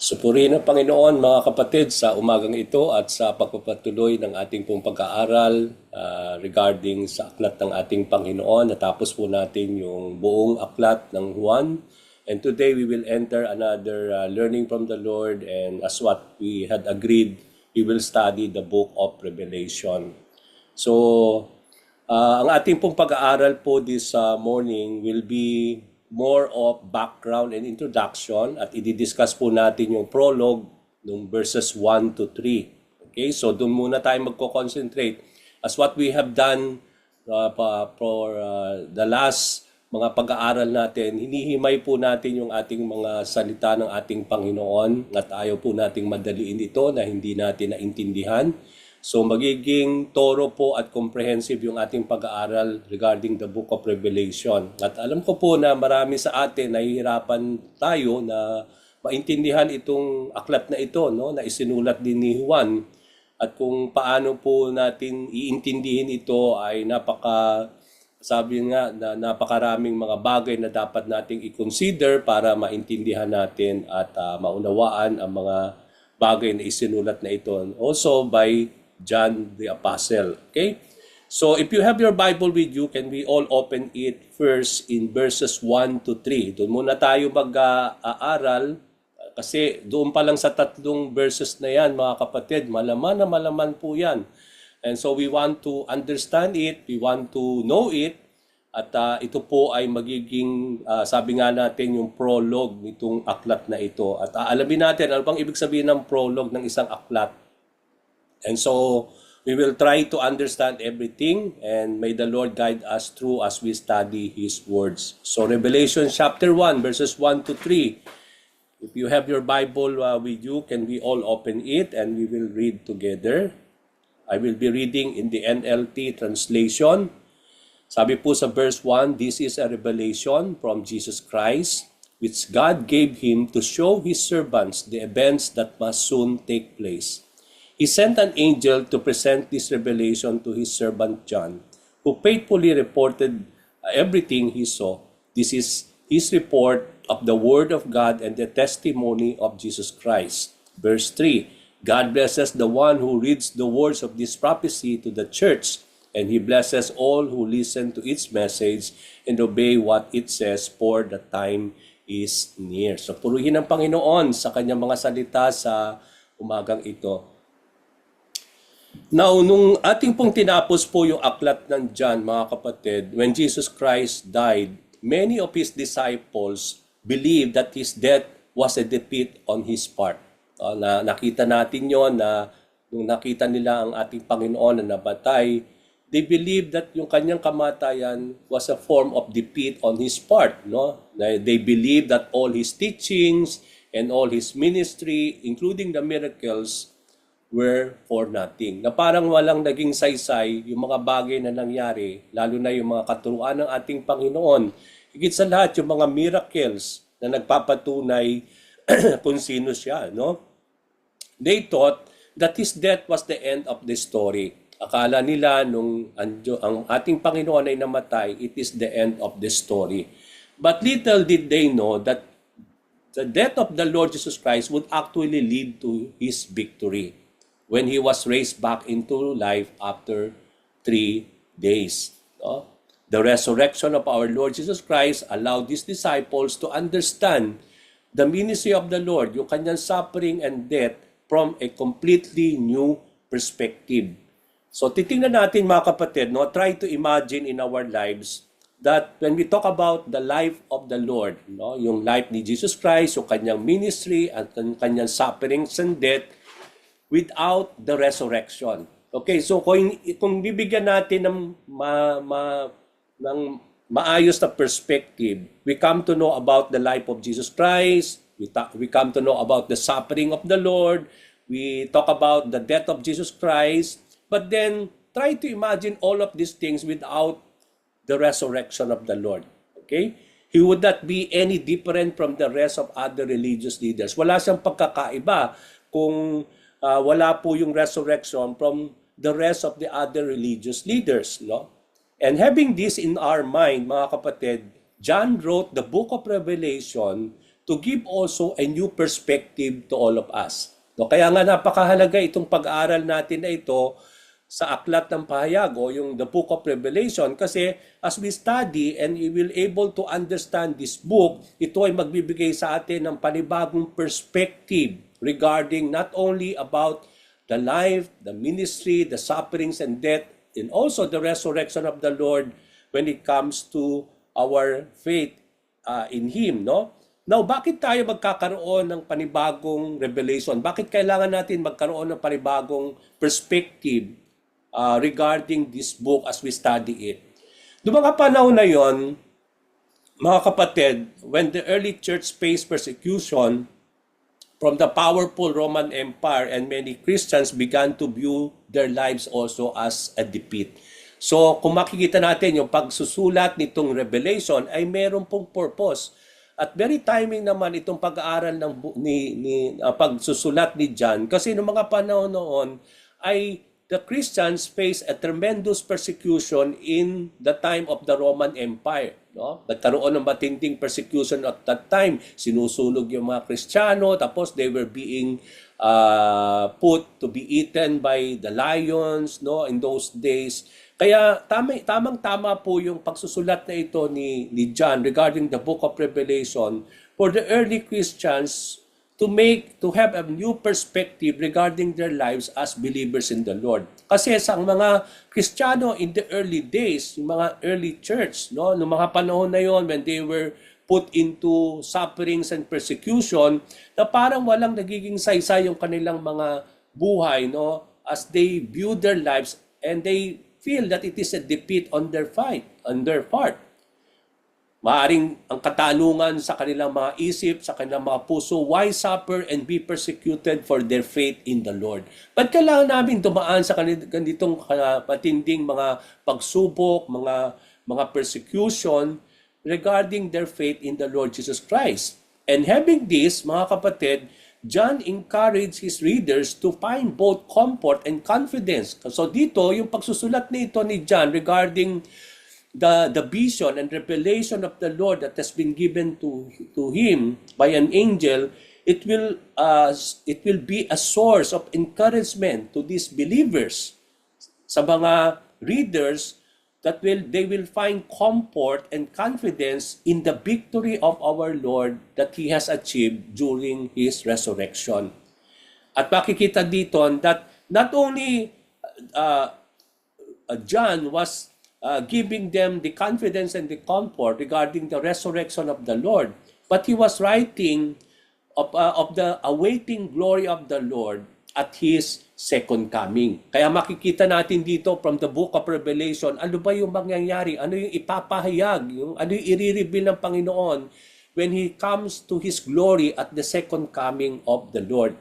Supurihin ng Panginoon mga kapatid sa umagang ito at sa pagpapatuloy ng ating pong pag-aaral regarding sa aklat ng ating Panginoon. Natapos po natin yung buong aklat ng Juan. And today we will enter another learning from the Lord, and as what we had agreed, we will study the book of Revelation. So, ang ating pong pag-aaral po this morning will be more of background and introduction, at i-discuss po natin yung prologue ng verses 1 to 3. Okay, so doon muna tayo magko-concentrate. As what we have done for the last mga pag-aaral natin, hinihimay po natin yung ating mga salita ng ating Panginoon at ayaw po nating madaliin ito na hindi natin naintindihan. So magiging thorough po at comprehensive yung ating pag-aaral regarding the book of Revelation. At alam ko po na marami sa atin nahihirapan tayo na maintindihan itong aklat na ito, no, na isinulat din ni Juan. At kung paano po natin iintindihin ito ay sabi nga na napakaraming mga bagay na dapat nating i-consider para maintindihan natin at maunawaan ang mga bagay na isinulat na ito. Also by John the Apostle. Okay? So if you have your Bible with you, can we all open it first in verses 1 to 3? Doon muna tayo mag-aaral kasi doon pa lang sa tatlong verses na yan, mga kapatid, malaman na malaman po yan. And so we want to understand it, we want to know it, at ito po ay magiging, sabi nga natin, yung prologue nitong aklat na ito. At alamin natin, ano bang ibig sabihin ng prologue ng isang aklat? And so, we will try to understand everything, and may the Lord guide us through as we study His words. So, Revelation chapter 1, verses 1 to 3. If you have your Bible with you, can we all open it and we will read together? I will be reading in the NLT translation. Sabi po sa verse 1, "This is a revelation from Jesus Christ, which God gave Him to show His servants the events that must soon take place. He sent an angel to present this revelation to his servant John, who faithfully reported everything he saw. This is his report of the word of God and the testimony of Jesus Christ." Verse 3, "God blesses the one who reads the words of this prophecy to the church, and He blesses all who listen to its message and obey what it says, for the time is near." So purihin ng Panginoon sa kanyang mga salita sa umagang ito. Now, nung ating pong tinapos po yung aklat ng John, mga kapatid, when Jesus Christ died, many of His disciples believed that His death was a defeat on His part. Nakita natin yon na nung nakita nila ang ating Panginoon na nabatay, they believed that yung kanyang kamatayan was a form of defeat on His part. No? They believed that all His teachings and all His ministry, including the miracles, were for nothing. Na parang walang naging saysay yung mga bagay na nangyari, lalo na yung mga katuruan ng ating Panginoon. Higit sa lahat, yung mga miracles na nagpapatunay kung sino siya. No? They thought that His death was the end of the story. Akala nila nung ang ating Panginoon ay namatay, it is the end of the story. But little did they know that the death of the Lord Jesus Christ would actually lead to His victory when He was raised back into life after 3 days. No? The resurrection of our Lord Jesus Christ allowed His disciples to understand the ministry of the Lord, yung kanyang suffering and death, from a completely new perspective. So titingnan natin, mga kapatid, no? Try to imagine in our lives that when we talk about the life of the Lord, no? Yung life ni Jesus Christ, yung kanyang ministry at kanyang sufferings and death, without the resurrection. Okay, so kung bibigyan natin ng maayos na perspective, we come to know about the life of Jesus Christ, we come to know about the suffering of the Lord, we talk about the death of Jesus Christ, but then try to imagine all of these things without the resurrection of the Lord. Okay? He would not be any different from the rest of other religious leaders. Wala siyang pagkakaiba kung wala po yung resurrection from the rest of the other religious leaders. No? And having this in our mind, mga kapatid, John wrote the book of Revelation to give also a new perspective to all of us. No, kaya nga napakahalaga itong pag-aaral natin na ito sa Aklat ng Pahayag o yung the Book of Revelation, kasi as we study and we will able to understand this book, ito ay magbibigay sa atin ng panibagong perspective regarding not only about the life, the ministry, the sufferings and death, and also the resurrection of the Lord when it comes to our faith in Him, no? Now, bakit tayo magkakaroon ng panibagong revelation? Bakit kailangan natin magkaroon ng panibagong perspective regarding this book as we study it? Noong mga panahon na yon, mga kapatid, when the early church faced persecution from the powerful Roman Empire, and many Christians began to view their lives also as a defeat. So, kung makikita natin yung pagsusulat nitong Revelation ay meron pong purpose. At very timing naman itong pag-aaral ng pagsusulat ni John, kasi noong mga panahon noon ay the Christians face a tremendous persecution in the time of the Roman Empire. No? Nagkaroon ng matinding persecution at that time. Sinusunog yung mga Kristiyano, tapos they were being put to be eaten by the lions, no, in those days. Kaya tamang-tama po yung pagsusulat na ito ni John regarding the book of Revelation for the early Christians to have a new perspective regarding their lives as believers in the Lord. Kasi sa mga Kristiyano in the early days, yung mga early church, no, noong mga panahon na yon when they were put into sufferings and persecution, na parang walang nagiging saysay yung kanilang mga buhay, no, as they view their lives and they feel that it is a defeat on their part. Maaring ang katanungan sa kanilang mga isip, sa kanilang mga puso, why suffer and be persecuted for their faith in the Lord? Ba't kailangan namin dumaan sa ganitong matinding mga pagsubok, mga persecution regarding their faith in the Lord Jesus Christ? And having this, mga kapatid, John encouraged his readers to find both comfort and confidence. So dito, yung pagsusulat nito ni John regarding the vision and revelation of the Lord that has been given to him by an angel, it will be a source of encouragement to these believers, sa mga readers, that they will find comfort and confidence in the victory of our Lord that He has achieved during His resurrection. At makikita dito that not only John was giving them the confidence and the comfort regarding the resurrection of the Lord, but he was writing of the awaiting glory of the Lord at His second coming. Kaya makikita natin dito from the book of Revelation, ano ba yung mangyayari? Ano yung ipapahayag? Ano yung i-reveal ng Panginoon when He comes to His glory at the second coming of the Lord?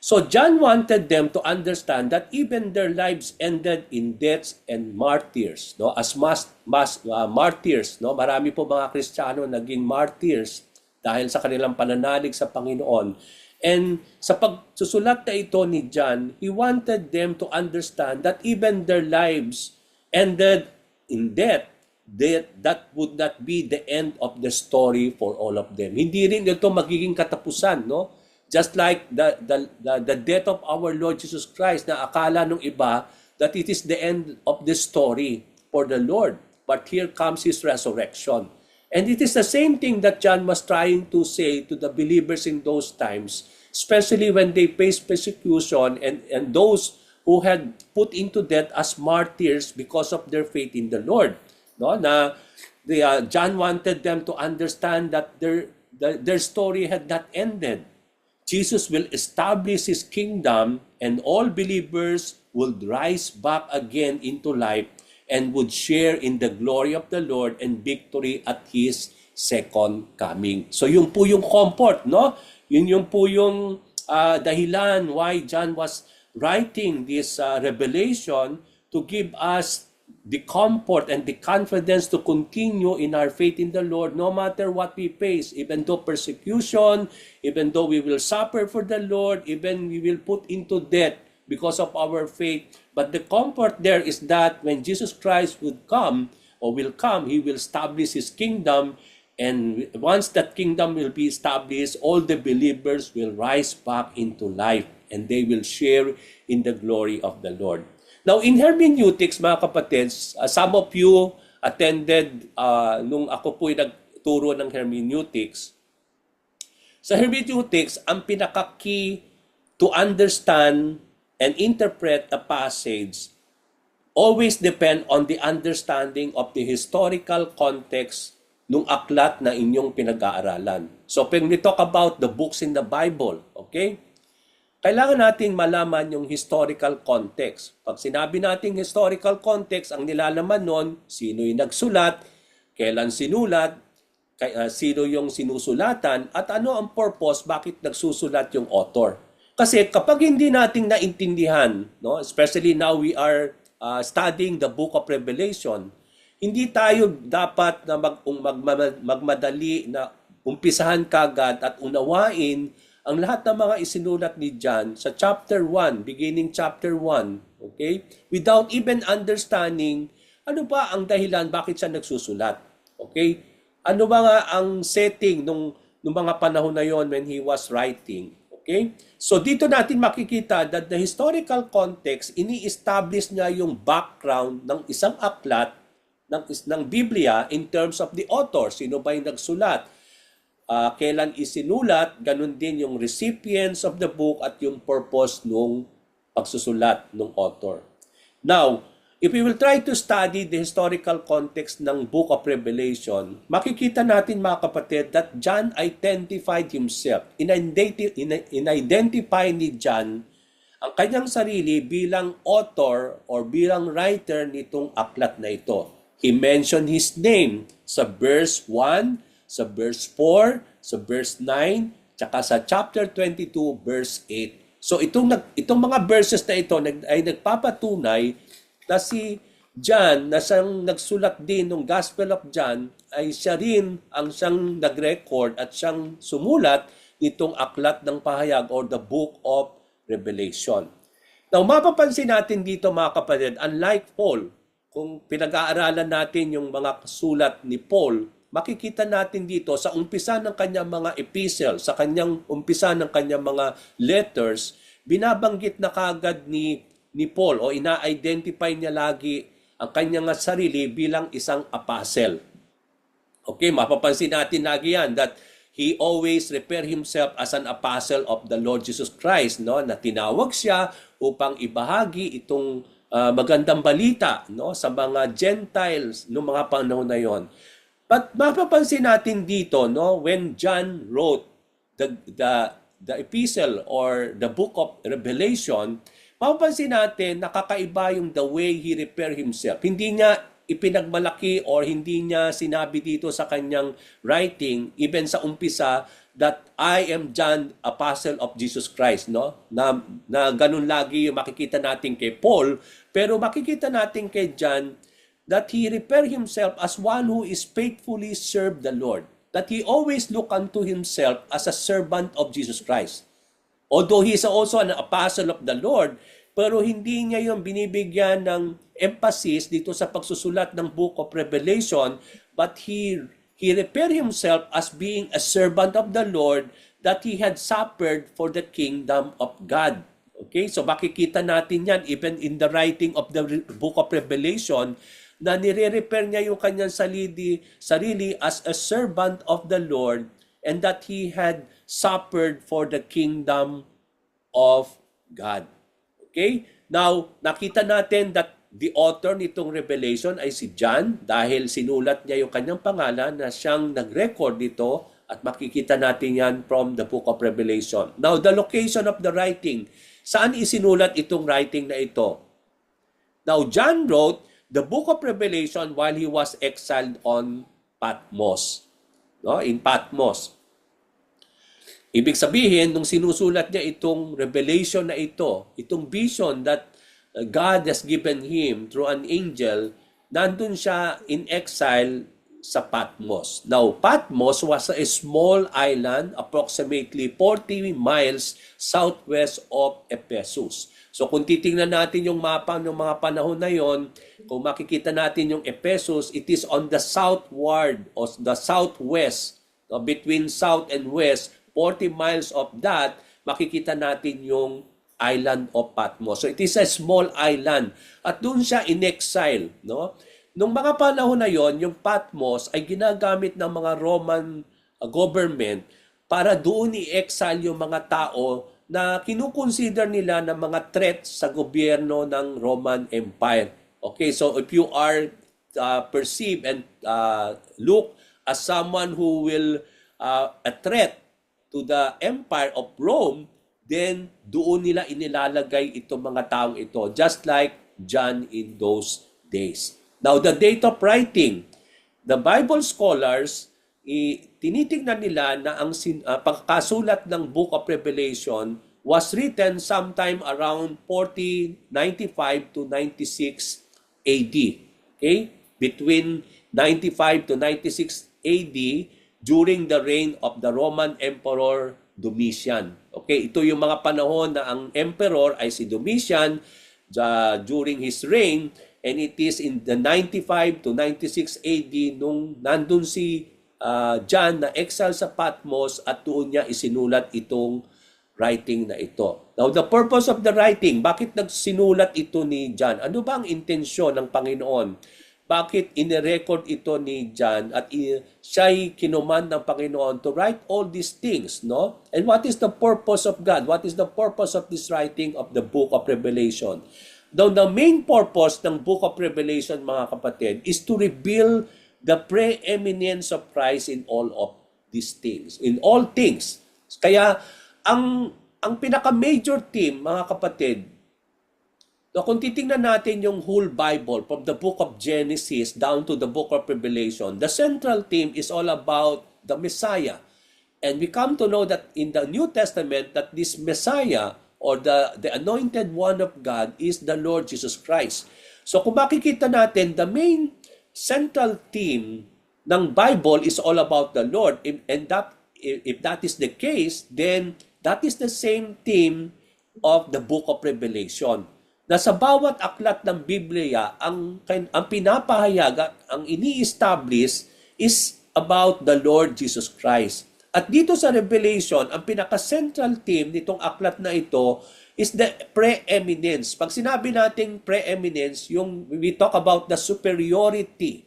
So John wanted them to understand that even their lives ended in deaths and martyrs, no? As martyrs, no? Marami po mga Kristiyano naging martyrs dahil sa kanilang pananalig sa Panginoon. And sa pagsusulat na ito ni John, he wanted them to understand that even their lives ended in death, that would not be the end of the story for all of them. Hindi rin ito magiging katapusan, no? Just like the death of our Lord Jesus Christ, na akala ng iba that it is the end of the story for the Lord. But here comes His resurrection. And it is the same thing that John was trying to say to the believers in those times, especially when they faced persecution and those who had put into death as martyrs because of their faith in the Lord. No? John wanted them to understand that their story had not ended. Jesus will establish His kingdom and all believers will rise back again into life and would share in the glory of the Lord and victory at His second coming. So yun po yung comfort, no? Yun po yung dahilan why John was writing this revelation, to give us the comfort and the confidence to continue in our faith in the Lord no matter what we face, even though persecution, even though we will suffer for the Lord, even we will put into death because of our faith. But the comfort there is that when Jesus Christ will come, He will establish His kingdom, And once that kingdom will be established, all the believers will rise back into life and they will share in the glory of the Lord. Now, in hermeneutics, mga kapatids, some of you attended nung ako po'y nagturo ng hermeneutics. Sa hermeneutics, ang pinaka-key to understand and interpret a passage always depend on the understanding of the historical context nung aklat na inyong pinag-aaralan. So, when we talk about the books in the Bible, okay? Kailangan natin malaman yung historical context. Pag sinabi natin historical context, ang nilalaman nun, sino yung nagsulat, kailan sinulat, sino yung sinusulatan, at ano ang purpose, bakit nagsusulat yung author. Kasi kapag hindi natin naintindihan, no, especially now we are studying the book of Revelation, hindi tayo dapat na magmadali na umpisahan kagad at unawain ang lahat ng mga isinulat ni John sa chapter 1, beginning chapter 1, okay? Without even understanding ano ba ang dahilan bakit siya nagsusulat, okay? Ano ba nga ang setting nung mga panahon na yon when he was writing, okay? So dito natin makikita that the historical context, ini-establish niya yung background ng isang aklat ng Biblia in terms of the author, sino ba yung nagsulat, kailan isinulat, ganun din yung recipients of the book at yung purpose nung pagsusulat ng author. Now, if we will try to study the historical context ng Book of Revelation, makikita natin mga kapatid that John identified himself. In-identify ni John ang kanyang sarili bilang author or bilang writer nitong aklat na ito. He mentioned his name sa verse 1, sa verse 4, sa verse 9, tsaka sa chapter 22, verse 8. So itong mga verses na ito ay nagpapatunay na si John, na siyang nagsulat din ng Gospel of John, ay siya rin ang siyang nag-record at siyang sumulat nitong aklat ng pahayag or the Book of Revelation. Now, mapapansin natin dito mga kapatid, unlike Paul, kung pinag-aaralan natin yung mga sulat ni Paul, makikita natin dito sa umpisa ng kanyang mga epistle, sa kanyang umpisa ng kanyang mga letters, binabanggit na kagad ni Paul o ina-identify niya lagi ang kanyang sarili bilang isang apostle. Okay, mapapansin natin lagi yan that he always refer himself as an apostle of the Lord Jesus Christ, no, na tinawag siya upang ibahagi itong magandang balita, no, sa mga Gentiles noong mga panahon na yon. But mapapansin natin dito, no, when John wrote the epistle or the book of Revelation, mapapansin natin nakakaiba yung the way he refer himself. Hindi niya ipinagmalaki or hindi niya sinabi dito sa kanyang writing, even sa umpisa, that I am John, apostle of Jesus Christ, no? Na ganun lagi yung makikita natin kay Paul, pero makikita natin kay John that he refer himself as one who is faithfully served the Lord. That he always look unto himself as a servant of Jesus Christ. Although he is also an apostle of the Lord, pero hindi niya yung binibigyan ng emphasis dito sa pagsusulat ng Book of Revelation, but he referred himself as being a servant of the Lord, that he had suffered for the kingdom of God. Okay, so makikita natin yan even in the writing of the Book of Revelation, na nire-refer niya yung kanyang sarili as a servant of the Lord, and that he had suffered for the kingdom of God. Okay? Now, nakita natin that the author nitong Revelation ay si John dahil sinulat niya yung kanyang pangalan na siyang nag-record dito, at makikita natin yan from the Book of Revelation. Now, the location of the writing. Saan isinulat itong writing na ito? Now, John wrote the Book of Revelation while he was exiled on Patmos. No? In Patmos. Ibig sabihin, nung sinusulat niya itong revelation na ito, itong vision that God has given him through an angel, nandun siya in exile sa Patmos. Now, Patmos was a small island approximately 40 miles southwest of Ephesus. So kung titingnan natin yung mapa ng mga panahon na yon, kung makikita natin yung Ephesus, it is on the southward or the southwest, no, between south and west, 40 miles of that, makikita natin yung island of Patmos. So it is a small island at doon siya in exile, no? Nung mga panahon na yon, yung Patmos ay ginagamit ng mga Roman government para doon i-exile yung mga tao na kinukonsider nila na mga threat sa gobyerno ng Roman Empire. Okay, so if you are perceived and look as someone who will a threat to the Empire of Rome, then doon nila inilalagay itong mga taong ito, just like John in those days. Now, the date of writing, the Bible scholars, tinitingnan nila na ang pagkasulat ng Book of Revelation was written sometime around 4095 to 96 AD. Okay? Between 95 to 96 AD during the reign of the Roman Emperor Domitian. Okay? Ito yung mga panahon na ang emperor ay si Domitian during his reign. And it is in the 95 to 96 AD nung nandun si John na exile sa Patmos at doon niya isinulat itong writing na ito. Now, the purpose of the writing, bakit nagsinulat ito ni John? Ano ba ang intensyon ng Panginoon? Bakit inirecord ito ni John at siya'y kinuman ng Panginoon to write all these things, no? And what is the purpose of God? What is the purpose of this writing of the Book of Revelation? Now, the main purpose ng Book of Revelation, mga kapatid, is to reveal the preeminence of Christ in all of these things, in all things. Kaya, ang pinaka-major theme, mga kapatid, so kung titingnan natin yung whole Bible, from the book of Genesis down to the book of Revelation, the central theme is all about the Messiah. And we come to know that in the New Testament, that this Messiah, or the anointed one of God, is the Lord Jesus Christ. So kung makikita natin, the main central theme ng Bible is all about the Lord. And that, if that is the case, then that is the same theme of the book of Revelation. Na sa bawat aklat ng Biblia, ang pinapahayag, ang ini-establish is about the Lord Jesus Christ. At dito sa Revelation, ang pinaka-central theme nitong aklat na ito is the preeminence. Pag sinabi nating preeminence, we talk about the superiority,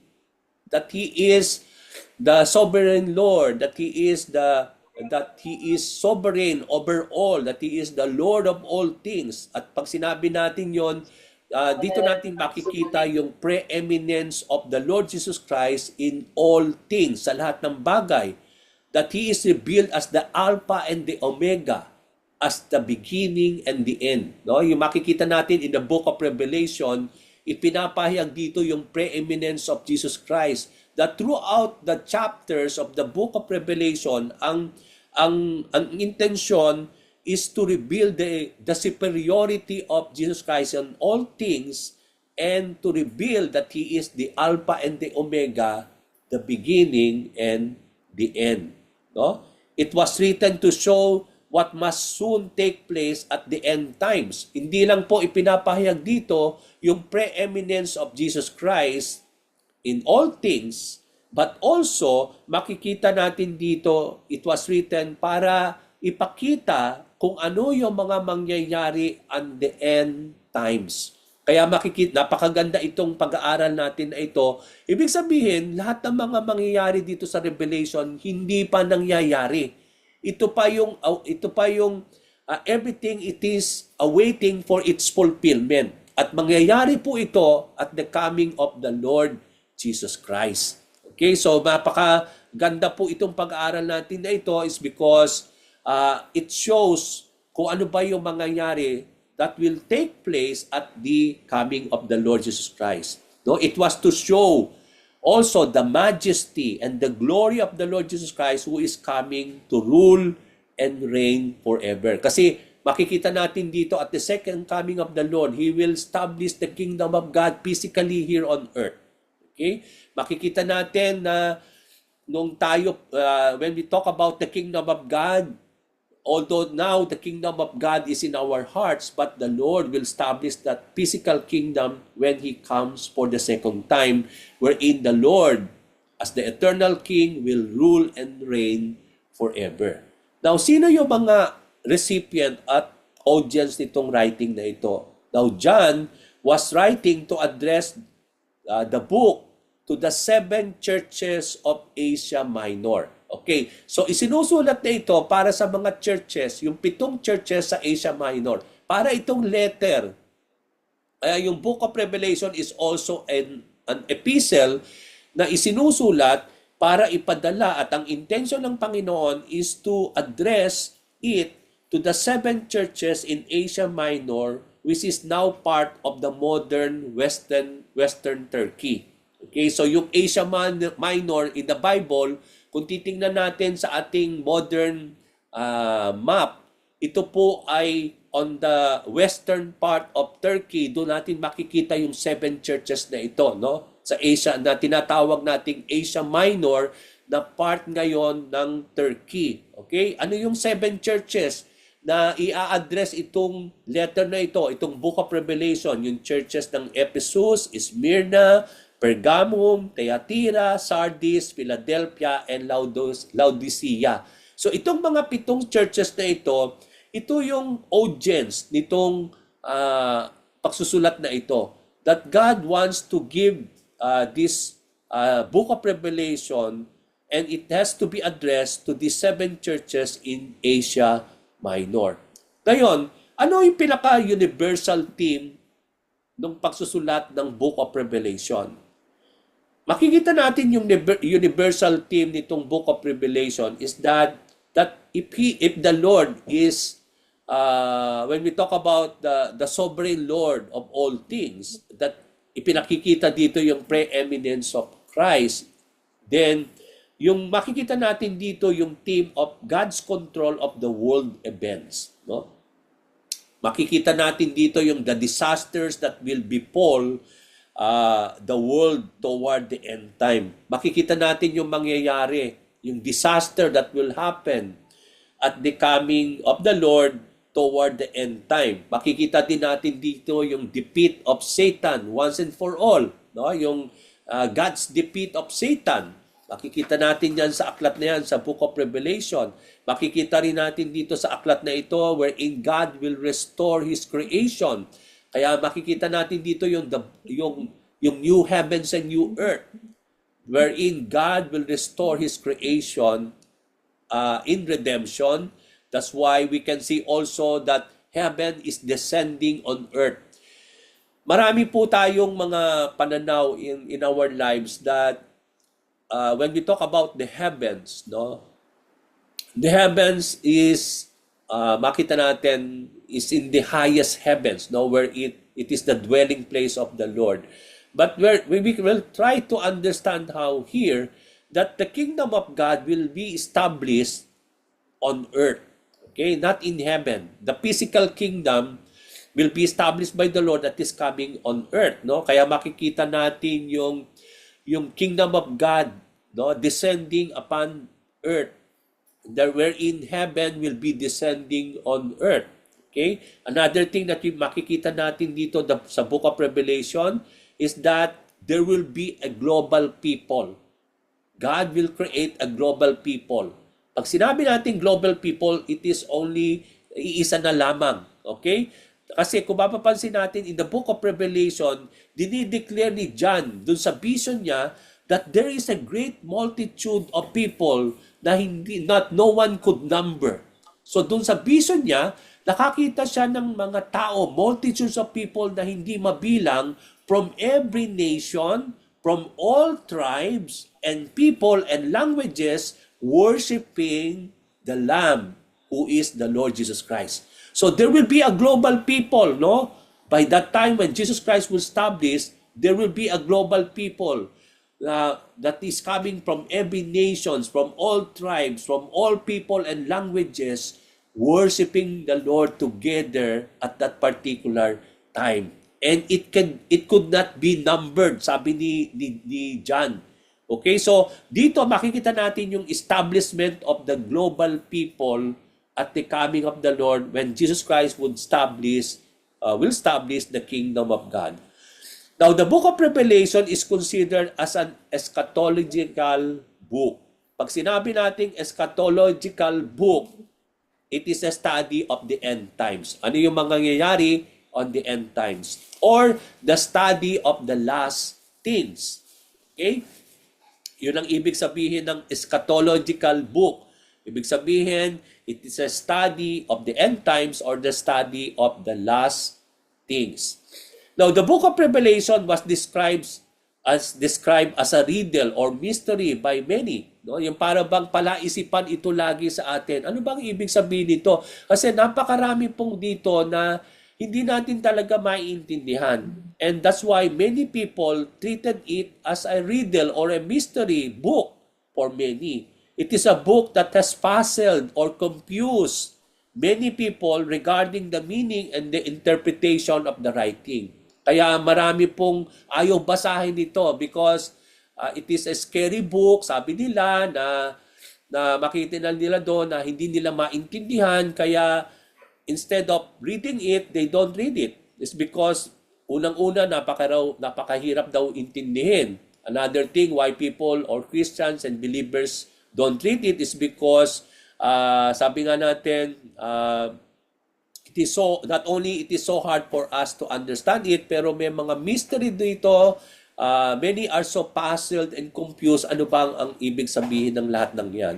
that He is the sovereign Lord, that He is sovereign over all, that He is the Lord of all things. At pag sinabi natin yon, dito natin makikita yung preeminence of the Lord Jesus Christ in all things, sa lahat ng bagay. That He is revealed as the Alpha and the Omega, as the beginning and the end. No? Yung makikita natin in the book of Revelation, ipinapahayag dito yung preeminence of Jesus Christ. That throughout the chapters of the book of Revelation, ang intention is to reveal the superiority of Jesus Christ in all things and to reveal that He is the Alpha and the Omega, the beginning and the end. No? It was written to show what must soon take place at the end times. Hindi lang po ipinapahayag dito yung preeminence of Jesus Christ in all things, but also makikita natin dito, it was written para ipakita kung ano yung mga mangyayari at the end times. Kaya napakaganda itong pag-aaral natin na ito. Ibig sabihin, lahat ng mga mangyayari dito sa Revelation, hindi pa nangyayari. Ito pa yung everything it is awaiting for its fulfillment. At mangyayari po ito at the coming of the Lord Jesus Christ. Okay, so napakaganda po itong pag-aaral natin na ito is because it shows kung ano ba yung mangyayari that will take place at the coming of the Lord Jesus Christ. No, it was to show also the majesty and the glory of the Lord Jesus Christ who is coming to rule and reign forever. Kasi makikita natin dito at the second coming of the Lord, He will establish the kingdom of God physically here on earth. Okay? Makikita natin na nung tayo, when we talk about the kingdom of God, although now the kingdom of God is in our hearts, but the Lord will establish that physical kingdom when He comes for the second time, wherein the Lord, as the eternal King, will rule and reign forever. Now, sino yung mga recipient at audience nitong writing na ito? Now, John was writing to address the book to the 7 churches of Asia Minor. Okay, so isinusulat na ito para sa mga churches, yung 7 churches sa Asia Minor. Para itong letter, yung Book of Revelation is also an epistle na isinusulat para ipadala, at ang intention ng Panginoon is to address it to the 7 churches in Asia Minor, which is now part of the modern Western Turkey. Okay, so yung Asia Minor in the Bible, kung titingnan natin sa ating modern map, ito po ay on the western part of Turkey. Doon natin makikita yung 7 churches na ito, no? Sa Asia na tinatawag nating Asia Minor na part ngayon ng Turkey. Okay? Ano yung 7 churches na i-address itong letter na ito, itong Book of Revelation? Yung churches ng Ephesus, Smyrna, Pergamum, Thyatira, Sardis, Philadelphia, and Laodicea. So itong mga 7 churches na ito yung audience nitong pagsusulat na ito. That God wants to give this Book of Revelation, and it has to be addressed to the 7 churches in Asia Minor. Ngayon, ano yung pinaka-universal theme ng pagsusulat ng Book of Revelation? Makikita natin yung universal theme nitong Book of Revelation is that if the Lord is, when we talk about the sovereign Lord of all things, that ipinakikita dito yung preeminence of Christ, then yung makikita natin dito yung theme of God's control of the world events, no? Makikita natin dito yung the disasters that will befall the world toward the end time. Makikita natin yung mangyayari, yung disaster that will happen at the coming of the Lord toward the end time. Makikita din natin dito yung defeat of Satan once and for all, no? Yung God's defeat of Satan. Makikita natin yan sa aklat na yan, sa Book of Revelation. Makikita rin natin dito sa aklat na ito wherein God will restore His creation. Kaya makikita natin dito yung new heavens and new earth, wherein God will restore His creation in redemption. That's why we can see also that heaven is descending on earth. Marami po tayong mga pananaw in our lives that when we talk about the heavens, no? The heavens is makita natin is in the highest heavens, no, where it is the dwelling place of the Lord. But we will try to understand how here that the kingdom of God will be established on earth, okay, not in heaven. The physical kingdom will be established by the Lord that is coming on earth, no? Kaya makikita natin yung kingdom of God, no, descending upon earth, that wherein heaven will be descending on earth. Okay? Another thing that makikita natin dito sa Book of Revelation is that there will be a global people. God will create a global people. Pag sinabi natin global people, it is only iisa na lamang. Okay? Kasi kung mapapansin natin in the Book of Revelation, dinideclare ni John dun sa vision niya that there is a great multitude of people na no one could number. So dun sa vision niya, nakakita siya ng mga tao, multitudes of people na hindi mabilang from every nation, from all tribes and people and languages, worshiping the Lamb who is the Lord Jesus Christ. So there will be a global people, no? By that time when Jesus Christ will establish, there will be a global people that is coming from every nation, from all tribes, from all people and languages, worshiping the Lord together at that particular time. And it could not be numbered, sabi ni John. Okay, so dito makikita natin yung establishment of the global people at the coming of the Lord when Jesus Christ will establish the kingdom of God. Now, the book of Revelation is considered as an eschatological book. Pag sinabi nating eschatological book, it is a study of the end times. Ano yung mangyayari on the end times? Or the study of the last things. Okay? Yun ang ibig sabihin ng eschatological book. Ibig sabihin, it is a study of the end times or the study of the last things. Now, the book of Revelation was described as a riddle or mystery by many. No? Yung para bang palaisipan ito lagi sa atin. Ano bang ibig sabihin nito? Kasi napakarami pong dito na hindi natin talaga maiintindihan. And that's why many people treated it as a riddle or a mystery book for many. It is a book that has puzzled or confused many people regarding the meaning and the interpretation of the writing. Kaya marami pong ayaw basahin ito because it is a scary book, sabi nila, na makita nila doon na hindi nila maintindihan. Kaya instead of reading it, they don't read it. It's because unang-una napakahirap daw intindihin. Another thing why people or Christians and believers don't read it is because sabi nga natin, it is so hard for us to understand it, pero may mga mystery dito. Many are so puzzled and confused. Ano bang ang ibig sabihin ng lahat ng yan?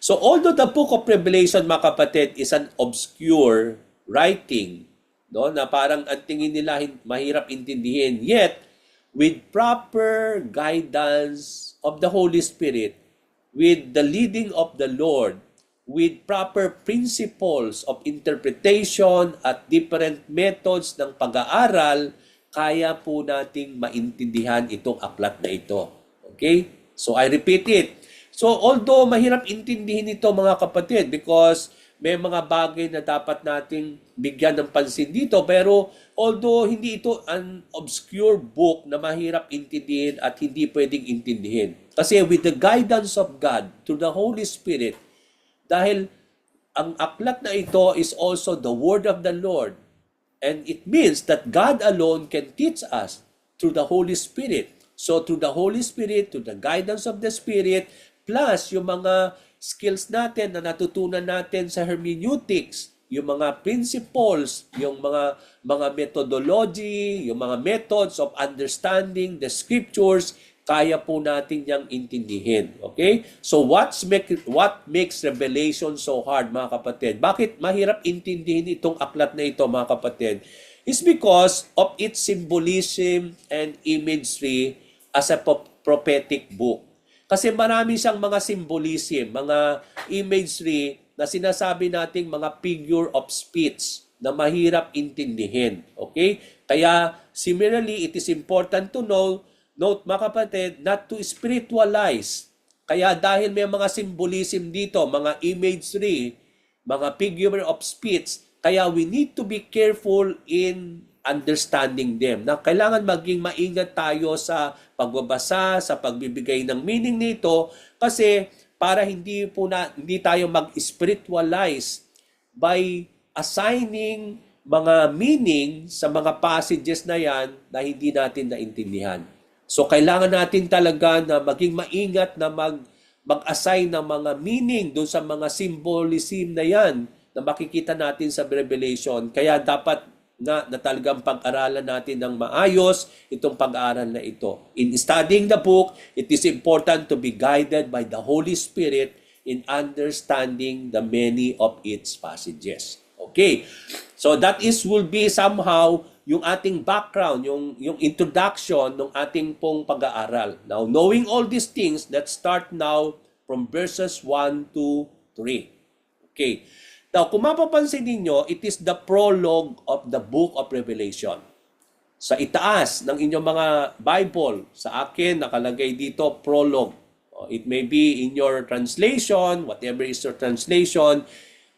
So although the book of Revelation, mga kapatid, is an obscure writing, no, na parang ang tingin nila mahirap intindihin, yet with proper guidance of the Holy Spirit, with the leading of the Lord, with proper principles of interpretation at different methods ng pag-aaral, kaya po nating maintindihan itong aklat na ito. Okay? So I repeat it. So although mahirap intindihin ito, mga kapatid, because may mga bagay na dapat nating bigyan ng pansin dito, pero although hindi ito an obscure book na mahirap intindihin at hindi pwedeng intindihin. Kasi with the guidance of God, through the Holy Spirit, dahil ang aklat na ito is also the word of the Lord. And it means that God alone can teach us through the Holy Spirit. So through the Holy Spirit, through the guidance of the Spirit, plus yung mga skills natin na natutunan natin sa hermeneutics, yung mga principles, yung mga methodology, yung mga methods of understanding the scriptures, kaya po natin yang intindihin. Okay? So what makes Revelation so hard, mga kapatid? Bakit mahirap intindihin itong aklat na ito, mga kapatid? Is because of its symbolism and imagery as a prophetic book. Kasi marami siyang mga symbolism, mga imagery na sinasabi nating mga figure of speech na mahirap intindihin. Okay? Kaya similarly, it is important to note, mga kapatid, not to spiritualize. Kaya dahil may mga symbolism dito, mga imagery, mga figure of speech, kaya we need to be careful in understanding them. Na kailangan maging maingat tayo sa pagbabasa, sa pagbibigay ng meaning nito, kasi para hindi tayo mag-spiritualize by assigning mga meaning sa mga passages na yan na hindi natin naintindihan. So kailangan natin talaga na maging maingat na mag-assign ng mga meaning doon sa mga symbolism na yan na makikita natin sa Revelation. Kaya dapat na talagang pag-aralan natin ng maayos itong pag-aaral na ito. In studying the book, it is important to be guided by the Holy Spirit in understanding the many of its passages. Okay. So that will be somehow yung ating background, yung introduction ng ating pong pag-aaral. Now, knowing all these things, let's start now from verses 1 to 3. Okay. Now, kung mapapansin ninyo, it is the prologue of the book of Revelation. Sa itaas ng inyong mga Bible, sa akin, nakalagay dito, prologue. It may be in your translation, whatever is your translation.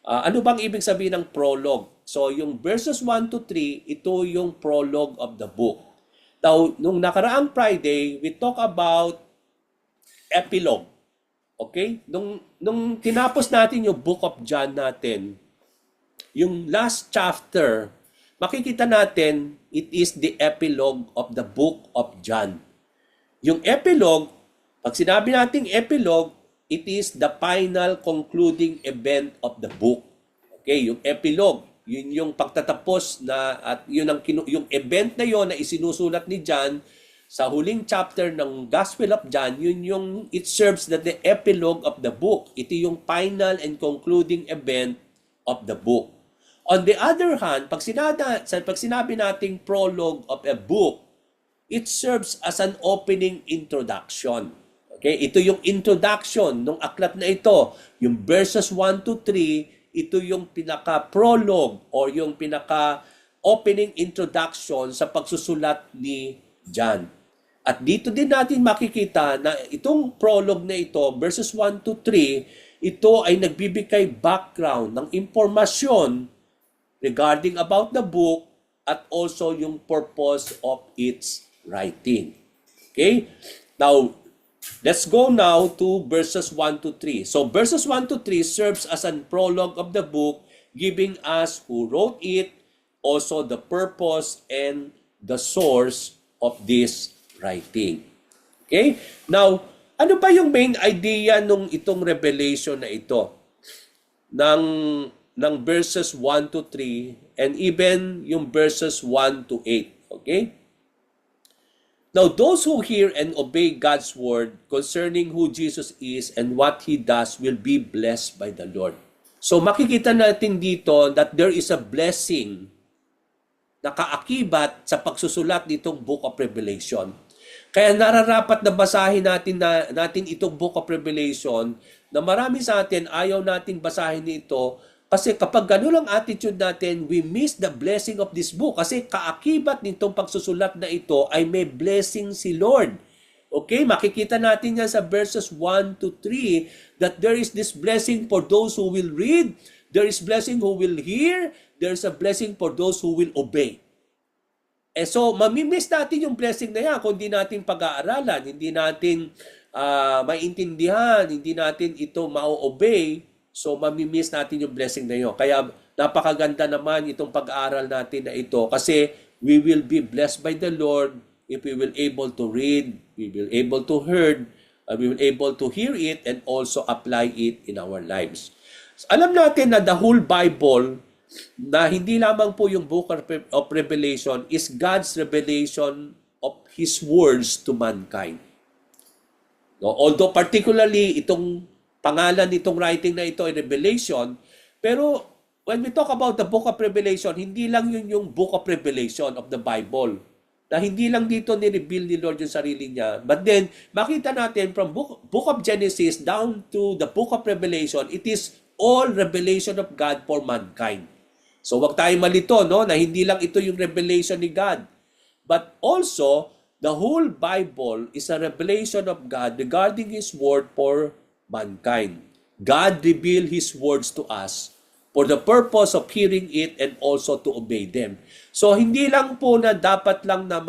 Ano bang ibig sabihin ng prologue? So yung verses 1 to 3, ito yung prologue of the book. Now, nung nakaraang Friday, we talk about epilogue. Okay? Nung tinapos natin yung book of John natin, yung last chapter, makikita natin, it is the epilogue of the book of John. Yung epilogue, pag sinabi nating epilogue, it is the final concluding event of the book. Okay, yung epilogue, yun yung pagtatapos na at yun ang yung event na yon na isinusulat ni John sa huling chapter ng Gospel of John, yun yung it serves that the epilogue of the book. Ito yung final and concluding event of the book. On the other hand, pag sinabi nating prologue of a book, it serves as an opening introduction. Okay, ito yung introduction ng aklat na ito. Yung verses 1 to 3, ito yung pinaka-prologue or yung pinaka-opening introduction sa pagsusulat ni John. At dito din natin makikita na itong prologue na ito, verses 1 to 3, ito ay nagbibigay background ng impormasyon regarding about the book at also yung purpose of its writing. Okay? Now, let's go now to verses 1 to 3. So, verses 1 to 3 serves as a prologue of the book, giving us who wrote it, also the purpose and the source of this writing. Okay? Now, ano pa yung main idea nung itong revelation na ito? Ng verses 1 to 3 and even yung verses 1 to 8. Okay? Now, those who hear and obey God's word concerning who Jesus is and what He does will be blessed by the Lord. So, makikita natin dito that there is a blessing na kaakibat sa pagsusulat nitong Book of Revelation. Kaya nararapat na basahin natin itong Book of Revelation na marami sa atin ayaw natin basahin ito kasi kapag gano'n ang attitude natin, we miss the blessing of this book. Kasi kaakibat nitong pagsusulat na ito ay may blessing si Lord. Okay, makikita natin yan sa verses 1 to 3 that there is this blessing for those who will read, there is blessing who will hear, there is a blessing for those who will obey. So, mamimiss natin yung blessing na yan kung hindi natin pag-aaralan, hindi natin maintindihan, hindi natin ito ma-obey. So, mamimiss natin yung blessing na yun. Kaya, napakaganda naman itong pag-aaral natin na ito kasi we will be blessed by the Lord if we will able to read, we will able to hear, we will able to hear it and also apply it in our lives. So, alam natin na the whole Bible, na hindi lamang po yung Book of Revelation, is God's revelation of His words to mankind. No? Although particularly itong pangalan nitong writing na ito ay Revelation, pero when we talk about the Book of Revelation, hindi lang yun yung Book of Revelation of the Bible. Na hindi lang dito ni-reveal ni Lord yung sarili niya. But then, makita natin from Book of Genesis down to the Book of Revelation, it is all revelation of God for mankind. So, wag tayong malito, no? Na hindi lang ito yung revelation ni God. But also, the whole Bible is a revelation of God regarding His word for mankind. God revealed His words to us for the purpose of hearing it and also to obey them. So, hindi lang po na dapat lang na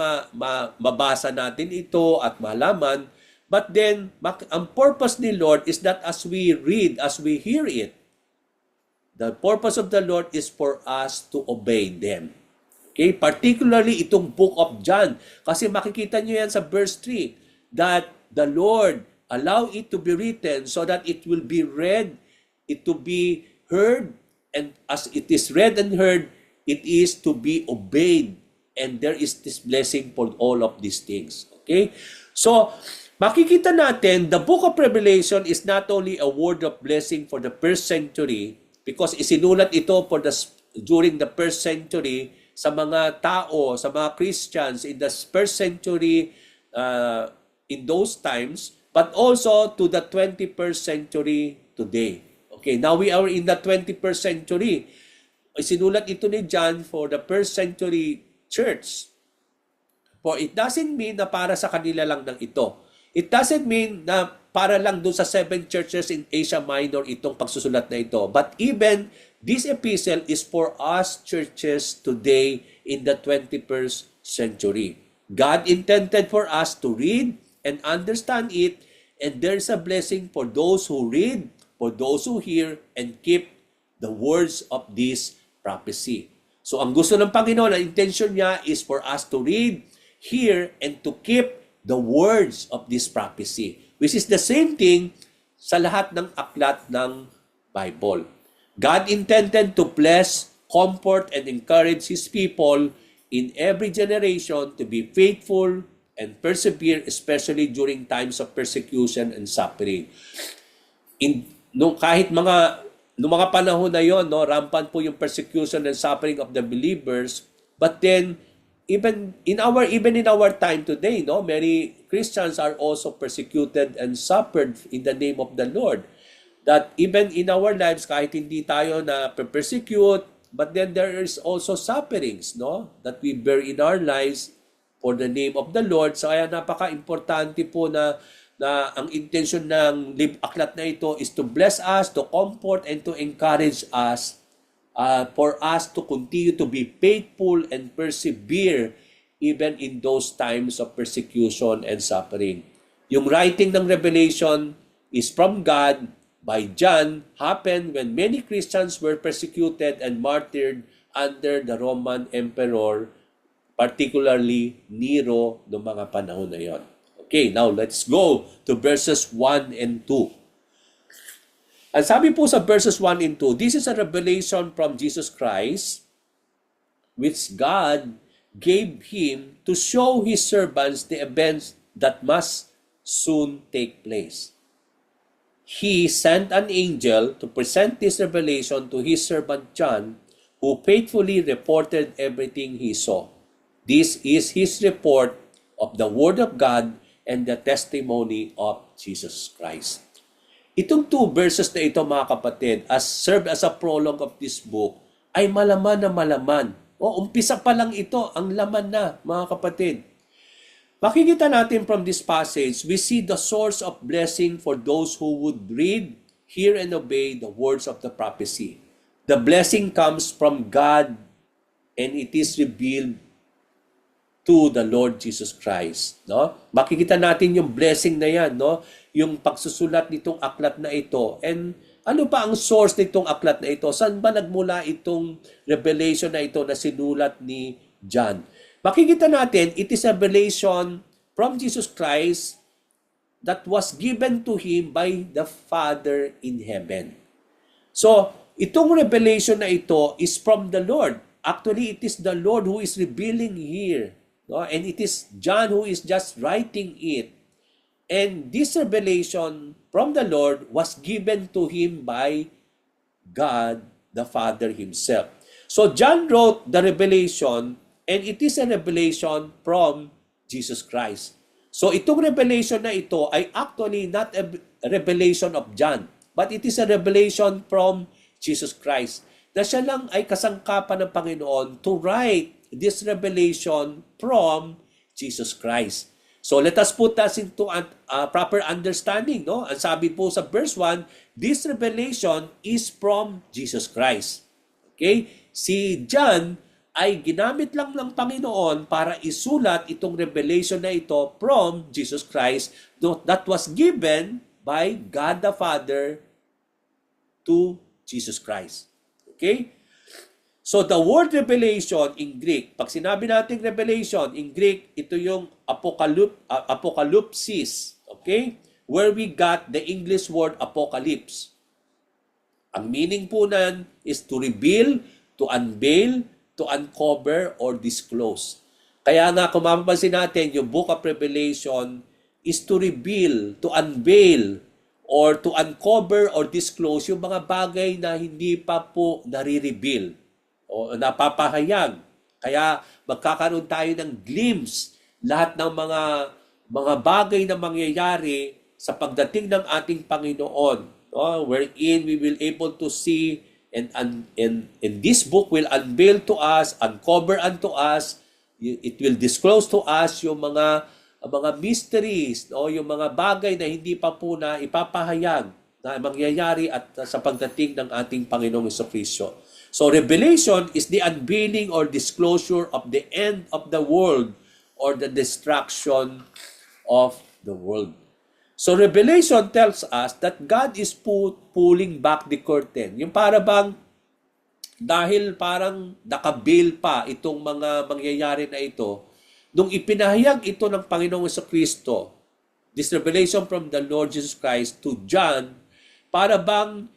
mabasa natin ito at malaman, but then, ang purpose ni Lord is that as we read, as we hear it, the purpose of the Lord is for us to obey them. Okay? Particularly itong Book of John. Kasi makikita nyo yan sa verse 3, that the Lord allow it to be written so that it will be read, it to be heard, and as it is read and heard, it is to be obeyed. And there is this blessing for all of these things. Okay? So, makikita natin, the Book of Revelation is not only a word of blessing for the first century, because isinulat ito during the first century sa mga tao, sa mga Christians in the first century in those times, but also to the 21st century today. Okay, now we are in the 21st century. Isinulat ito ni John for the first century church. For it doesn't mean na para sa kanila lang ng ito. It doesn't mean na para lang doon sa 7 churches in Asia Minor itong pagsusulat na ito. But even This epistle is for us churches today in the 21st century. God intended for us to read and understand it, and there's a blessing for those who read, for those who hear, and keep the words of this prophecy. So ang gusto ng Panginoon, ang intention niya is for us to read, hear, and to keep the words of this prophecy, which is the same thing sa lahat ng aklat ng Bible. God intended to bless, comfort, and encourage His people in every generation to be faithful and persevere, especially during times of persecution and suffering. Kahit nung mga panahon na yon, no, rampant po yung persecution and suffering of the believers, but then even in our time today, no, many Christians are also persecuted and suffered in the name of the Lord. That even in our lives, kahit hindi tayo na persecute, but then there is also sufferings, no, that we bear in our lives for the name of the Lord. So kaya napaka-importante po na ang intention ng aklat na ito is to bless us, to comfort, and to encourage us, for us to continue to be faithful and persevere even in those times of persecution and suffering. Yung writing ng Revelation is from God by John, happened when many Christians were persecuted and martyred under the Roman Emperor, particularly Nero, noong mga panahon na yon. Okay, now let's go to verses 1 and 2. Ang sabi po sa verses 1 and 2, this is a revelation from Jesus Christ, which God gave Him to show His servants the events that must soon take place. He sent an angel to present this revelation to His servant John, who faithfully reported everything he saw. This is his report of the Word of God and the testimony of Jesus Christ. Itong 2 verses na ito, mga kapatid, serve as a prologue of this book, ay malaman na malaman. Umpisa pa lang ito, ang laman na, mga kapatid. Makikita natin from this passage, we see the source of blessing for those who would read, hear, and obey the words of the prophecy. The blessing comes from God, and it is revealed to the Lord Jesus Christ, no? Makikita natin yung blessing na yan, no? Yung pagsusulat nitong aklat na ito. And ano pa ang source nitong aklat na ito? Saan ba nagmula itong revelation na ito na sinulat ni John? Makikita natin, it is a revelation from Jesus Christ that was given to Him by the Father in heaven. So, itong revelation na ito is from the Lord. Actually, it is the Lord who is revealing here. No? And it is John who is just writing it. And this revelation from the Lord was given to him by God the Father Himself. So John wrote the revelation, and it is a revelation from Jesus Christ. So itong revelation na ito ay actually not a revelation of John, but it is a revelation from Jesus Christ. Na siya lang ay kasangkapan ng Panginoon to write this revelation from Jesus Christ. So let us put us into proper understanding, no? Ang sabi po sa verse 1, this revelation is from Jesus Christ. Okay? Si John ay ginamit lang ng Panginoon para isulat itong revelation na ito from Jesus Christ that was given by God the Father to Jesus Christ. Okay? So the word revelation in Greek, pag sinabi natin revelation in Greek, ito yung apocalypsis, okay? Where we got the English word apocalypse. Ang meaning po nan is to reveal, to unveil, to uncover, or disclose. Kaya nga kung mapapansin natin, yung book of Revelation is to reveal, to unveil, or to uncover or disclose yung mga bagay na hindi pa po nare-reveal o napapahayag. Kaya magkakaroon tayo ng glimpse lahat ng mga bagay na mangyayari sa pagdating ng ating Panginoon, wherein we will able to see and this book will unveil to us, uncover unto us, it will disclose to us yung mga mysteries, yung mga bagay na hindi pa po na ipapahayag na mangyayari at sa pagdating ng ating Panginoong Jesucristo. So revelation is the unveiling or disclosure of the end of the world or the destruction of the world. So revelation tells us that God is pulling back the curtain. Yung para bang dahil parang nakabail pa itong mga mangyayari na ito, nung ipinahayag ito ng Panginoong Jesucristo, this revelation from the Lord Jesus Christ to John, para bang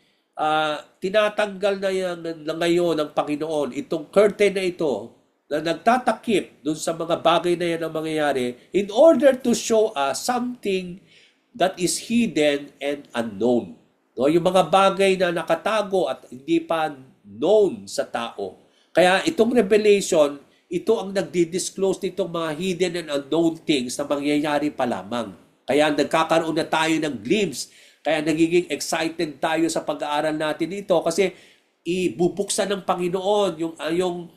tinatanggal na ngayon ng Panginoon itong curtain na ito na nagtatakip dun sa mga bagay na yan ang mangyayari in order to show us something that is hidden and unknown. No, yung mga bagay na nakatago at hindi pa known sa tao. Kaya itong revelation, ito ang nagdi-disclose nitong mga hidden and unknown things na mangyayari pa lamang. Kaya nagkakaroon na tayo ng glimpse. Kaya nagiging excited tayo sa pag-aaral natin ito kasi ibubuksan ng Panginoon yung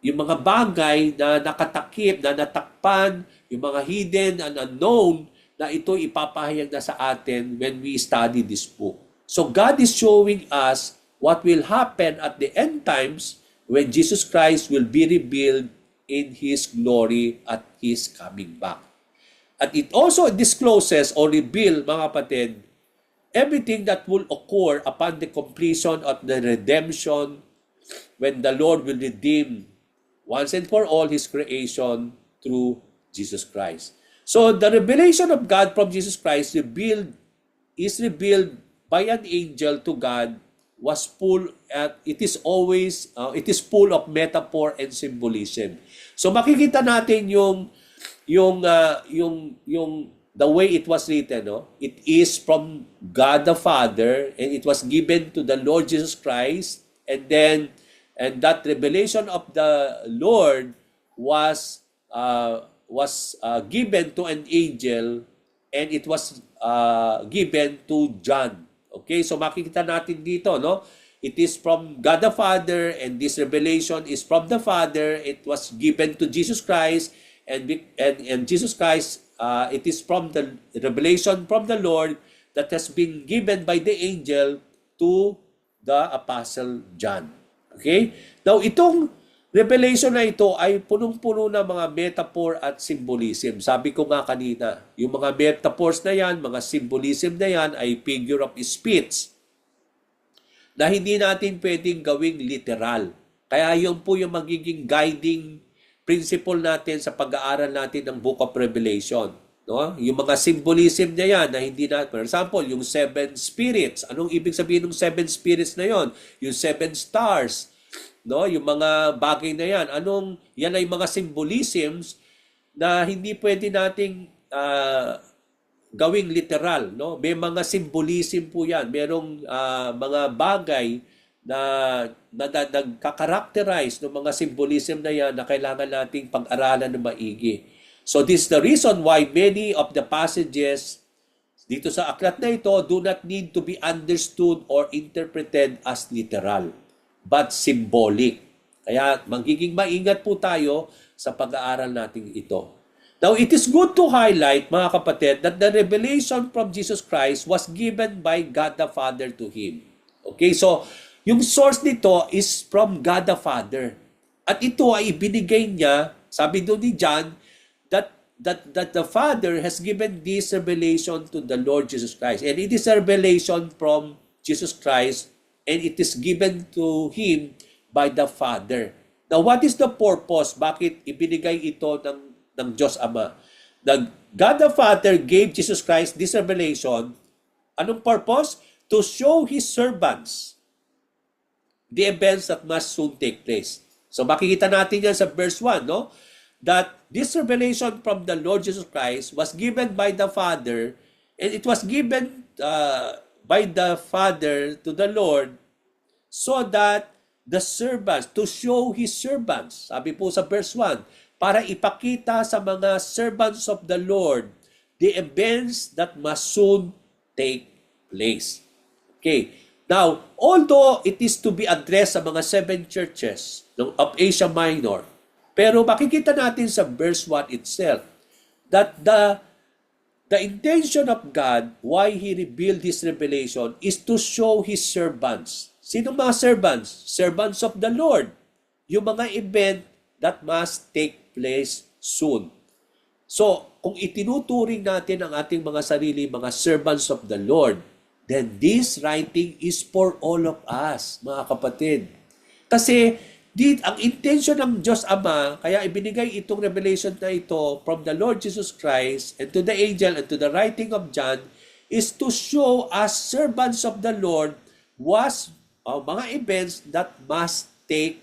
mga bagay na nakatakip, na natakpan, yung mga hidden and unknown na ito ipapahayag na sa atin when we study this book. So God is showing us what will happen at the end times when Jesus Christ will be revealed in His glory at His coming back. At it also discloses or reveal, mga kapatid, everything that will occur upon the completion of the redemption when the Lord will redeem once and for all His creation through Jesus Christ. So the revelation of God from Jesus Christ is revealed by an angel to God it is full of metaphor and symbolism. So makikita natin yung the way it was written, no? It is from God the Father and it was given to the Lord Jesus Christ, and that revelation of the Lord was given to an angel and it was given to John. Okay, so makikita natin dito, no? It is from God the Father and this revelation is from the Father. It was given to Jesus Christ and Jesus Christ, it is from the revelation from the Lord that has been given by the angel to the Apostle John. Okay? Now, itong revelation na ito ay punong-puno ng mga metaphor at symbolism. Sabi ko nga kanina, yung mga metaphors na yan, mga symbolism na yan ay figure of speech na hindi natin pwedeng gawing literal. Kaya yun po yung magiging guiding principle natin sa pag-aaral natin ng Book of Revelation. No? Yung mga symbolism na yan na hindi na, for example, yung 7 spirits. Anong ibig sabihin ng 7 spirits na yon? Yung 7 stars. No? Yung mga bagay na yan. Yan ay mga symbolisms na hindi pwede nating gawing literal. No? May mga symbolism po yan. Merong mga bagay na nagkakarakterize ng mga symbolism na yan na kailangan nating pag-aralan na maigi. So this is the reason why many of the passages dito sa aklat na ito do not need to be understood or interpreted as literal, but symbolic. Kaya magiging maingat po tayo sa pag-aaral natin ito. Now, it is good to highlight, mga kapatid, that the revelation from Jesus Christ was given by God the Father to Him. Okay, so yung source nito is from God the Father. At ito ay ibinigay niya, sabi doon ni John, that the Father has given this revelation to the Lord Jesus Christ. And it is a revelation from Jesus Christ, and it is given to Him by the Father. Now, what is the purpose? Bakit ibinigay ito ng Diyos Ama? God the Father gave Jesus Christ this revelation. Anong purpose? To show His servants the events that must soon take place. So makikita natin yan sa verse 1, no? That this revelation from the Lord Jesus Christ was given by the Father, and it was given by the Father to the Lord so that the servants, to show His servants, sabi po sa verse 1, para ipakita sa mga servants of the Lord the events that must soon take place. Okay. Now, although it is to be addressed sa mga 7 churches of Asia Minor, pero makikita natin sa verse 1 itself that The intention of God, why He revealed this revelation, is to show His servants. Sino mga servants? Servants of the Lord. Yung mga event that must take place soon. So, kung itinuturing natin ang ating mga sarili, mga servants of the Lord, then this writing is for all of us, mga kapatid. Kasi, ang intention ng Diyos Ama, kaya ibinigay itong revelation na ito from the Lord Jesus Christ and to the angel and to the writing of John is to show us servants of the Lord mga events that must take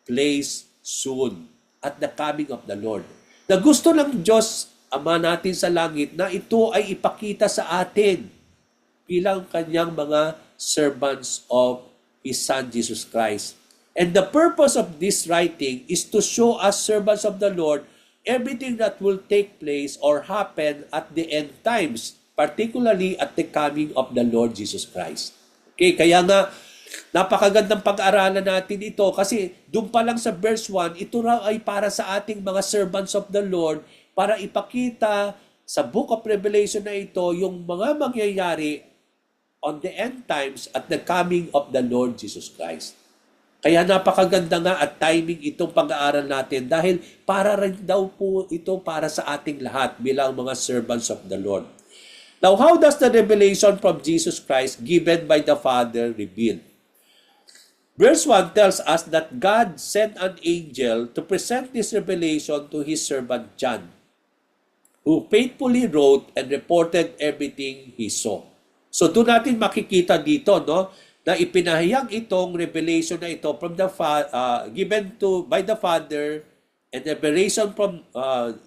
place soon at the coming of the Lord. Na gusto ng Diyos Ama natin sa langit na ito ay ipakita sa atin bilang kanyang mga servants of His Son Jesus Christ. And the purpose of this writing is to show us servants of the Lord everything that will take place or happen at the end times, particularly at the coming of the Lord Jesus Christ. Okay, kaya nga, napakagandang pag-aralan natin ito kasi doon pa lang sa verse 1, ito raw ay para sa ating mga servants of the Lord para ipakita sa Book of Revelation na ito yung mga mangyayari on the end times at the coming of the Lord Jesus Christ. Kaya napakaganda nga at timing itong pag-aaral natin dahil para rin daw po ito para sa ating lahat bilang mga servants of the Lord. Now, how does the revelation from Jesus Christ given by the Father reveal? Verse 1 tells us that God sent an angel to present this revelation to His servant John, who faithfully wrote and reported everything he saw. So doon natin makikita dito, no, na ipinahayag itong revelation na ito from the given by the Father and revelation from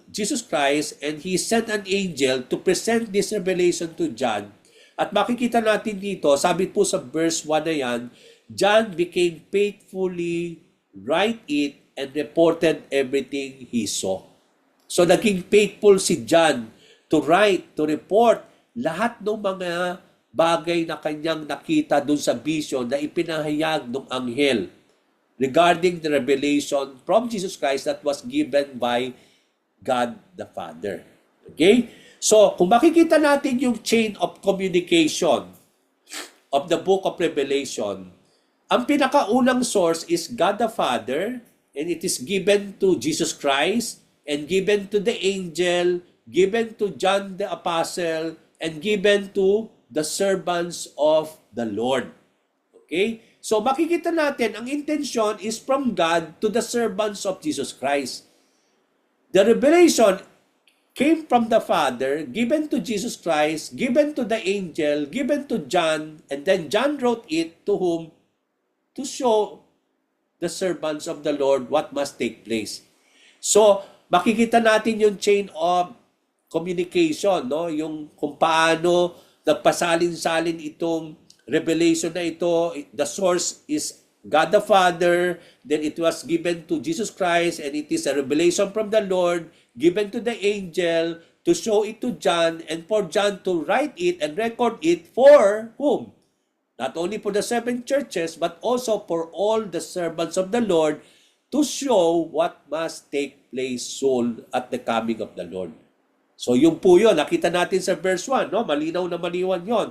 Jesus Christ, and He sent an angel to present this revelation to John. At makikita natin dito, sabi po sa verse 1 na yan, John became faithfully write it and reported everything he saw. So naging faithful si John to write, to report lahat ng mga bagay na kanyang nakita dun sa vision na ipinahayag ng anghel regarding the revelation from Jesus Christ that was given by God the Father. Okay? So, kung makikita natin yung chain of communication of the book of Revelation, ang pinakaunang source is God the Father, and it is given to Jesus Christ, and given to the angel, given to John the Apostle, and given to the servants of the Lord. Okay? So makikita natin, ang intention is from God to the servants of Jesus Christ. The revelation came from the Father, given to Jesus Christ, given to the angel, given to John, and then John wrote it to whom? To show the servants of the Lord what must take place. So, makikita natin yung chain of communication, no? Yung kung paano nagpasalin-salin itong revelation na ito. The source is God the Father, then it was given to Jesus Christ, and it is a revelation from the Lord, given to the angel, to show it to John, and for John to write it and record it for whom? Not only for the 7 churches, but also for all the servants of the Lord, to show what must take place soon at the coming of the Lord. So yung po yun, nakita natin sa verse 1, no? Malinaw na maliwan yon.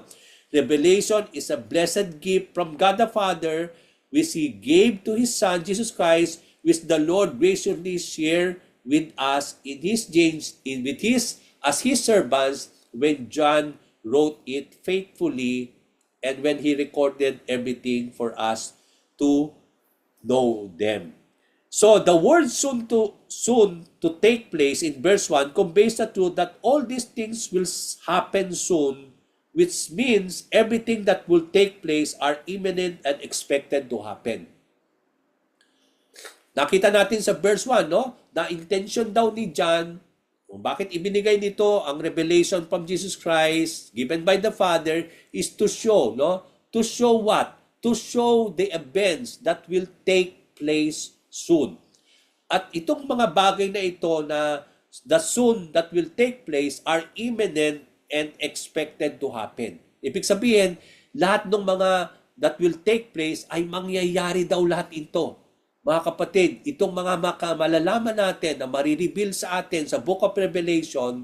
Revelation is a blessed gift from God the Father, which He gave to His Son, Jesus Christ, which the Lord graciously shared with us as His servants when John wrote it faithfully and when he recorded everything for us to know them. So the word soon to take place in verse 1 conveys the truth that all these things will happen soon, which means everything that will take place are imminent and expected to happen. Nakita natin sa verse 1, no? Na intention daw ni John, kung bakit ibinigay nito ang revelation from Jesus Christ given by the Father is to show, no? To show what? To show the events that will take place soon. At itong mga bagay na ito na the soon that will take place are imminent and expected to happen. Ibig sabihin, lahat ng mga that will take place ay mangyayari daw lahat ito. Mga kapatid, itong mga malalaman natin na marireveal sa atin sa Book of Revelation,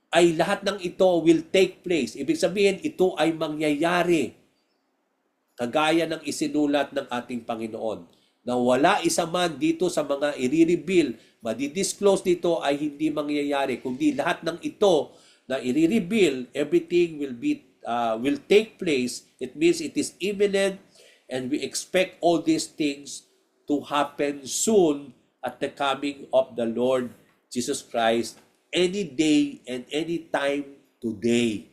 ay lahat ng ito will take place. Ibig sabihin, ito ay mangyayari kagaya ng isinulat ng ating Panginoon, na wala isa man dito sa mga i-reveal, madi-disclose dito ay hindi mangyayari, kundi lahat ng ito na i-reveal, everything will take place. It means it is imminent, and we expect all these things to happen soon at the coming of the Lord Jesus Christ, any day and any time today.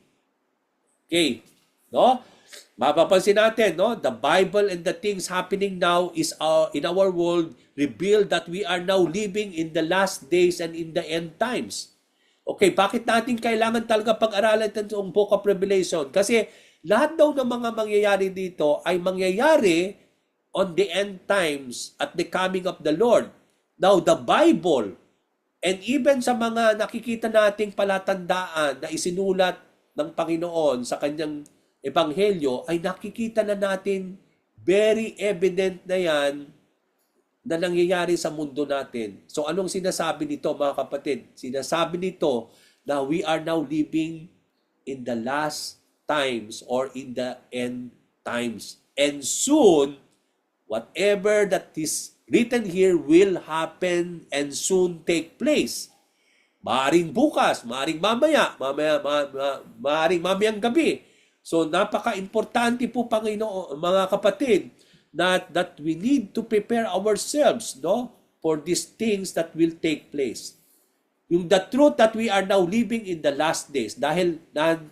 Okay, no? Mapapansin natin, no? The Bible and the things happening now is in our world reveal that we are now living in the last days and in the end times. Okay, bakit natin kailangan talaga pag-aralan itong Book of Revelation? Kasi lahat daw ng mga mangyayari dito ay mangyayari on the end times at the coming of the Lord. Now, the Bible and even sa mga nakikita nating palatandaan na isinulat ng Panginoon sa kanyang Ebanghelyo, ay nakikita na natin very evident na yan na nangyayari sa mundo natin. So anong sinasabi nito, mga kapatid? Sinasabi nito na we are now living in the last times or in the end times. And soon, whatever that is written here will happen and soon take place. Maaring bukas, maaring maaring mamayang gabi. So napaka-importante po, Panginoon, mga kapatid, that we need to prepare ourselves, no, for these things that will take place. Yung the truth that we are now living in the last days, dahil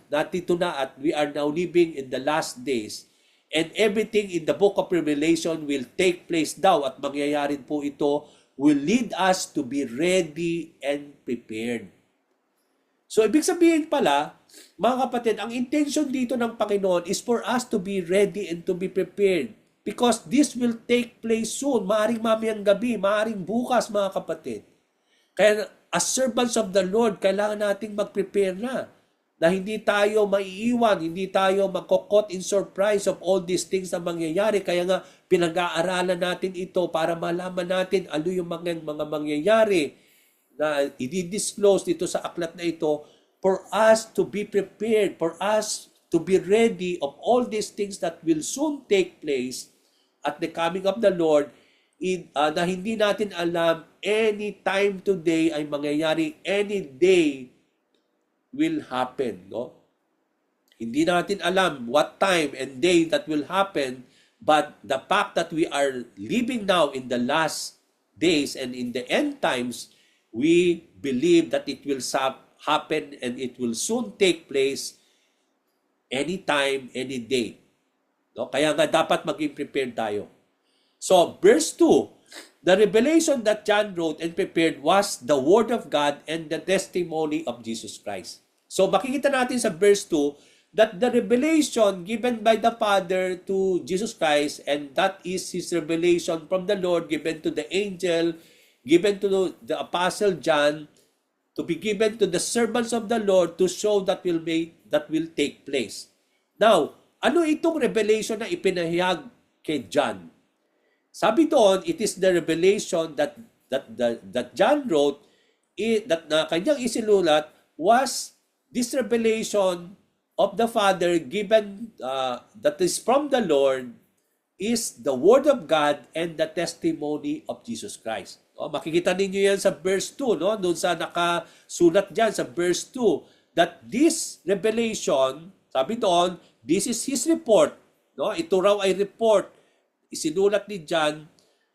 natito na at we are now living in the last days, and everything in the Book of Revelation will take place daw at mangyayari po ito, will lead us to be ready and prepared. So ibig sabihin pala, mga kapatid, ang intention dito ng Panginoon is for us to be ready and to be prepared. Because this will take place soon. Maaring mamayang gabi, maaring bukas, mga kapatid. Kaya as servants of the Lord, kailangan nating mag-prepare na. Na hindi tayo maiiwan, hindi tayo makokot in surprise of all these things na mangyayari. Kaya nga, pinag-aaralan natin ito para malaman natin ano yung mga mangyayari na i-disclose dito sa aklat na ito, for us to be prepared, for us to be ready of all these things that will soon take place at the coming of the Lord, na hindi natin alam any time today ay mangyayari, any day will happen. No? Hindi natin alam what time and day that will happen, but the fact that we are living now in the last days and in the end times, we believe that it will happen and it will soon take place anytime, any day. No? Kaya nga dapat maging prepared tayo. So, verse 2, the revelation that John wrote and prepared was the Word of God and the testimony of Jesus Christ. So, makikita natin sa verse 2 that the revelation given by the Father to Jesus Christ, and that is His revelation from the Lord given to the angel, given to the Apostle John, to be given to the servants of the Lord to show that will take place. Now, ano itong revelation na ipinahayag kay John? Sabi doon, it is the revelation that John wrote, that na kanyang isinulat, was this revelation of the Father given that is from the Lord, is the Word of God and the testimony of Jesus Christ. O, makikita ninyo yan sa verse 2, no? Doon sa nakasulat dyan sa verse 2, that this revelation, sabi doon, this is His report. No? Ito raw ay report, isinulat ni John,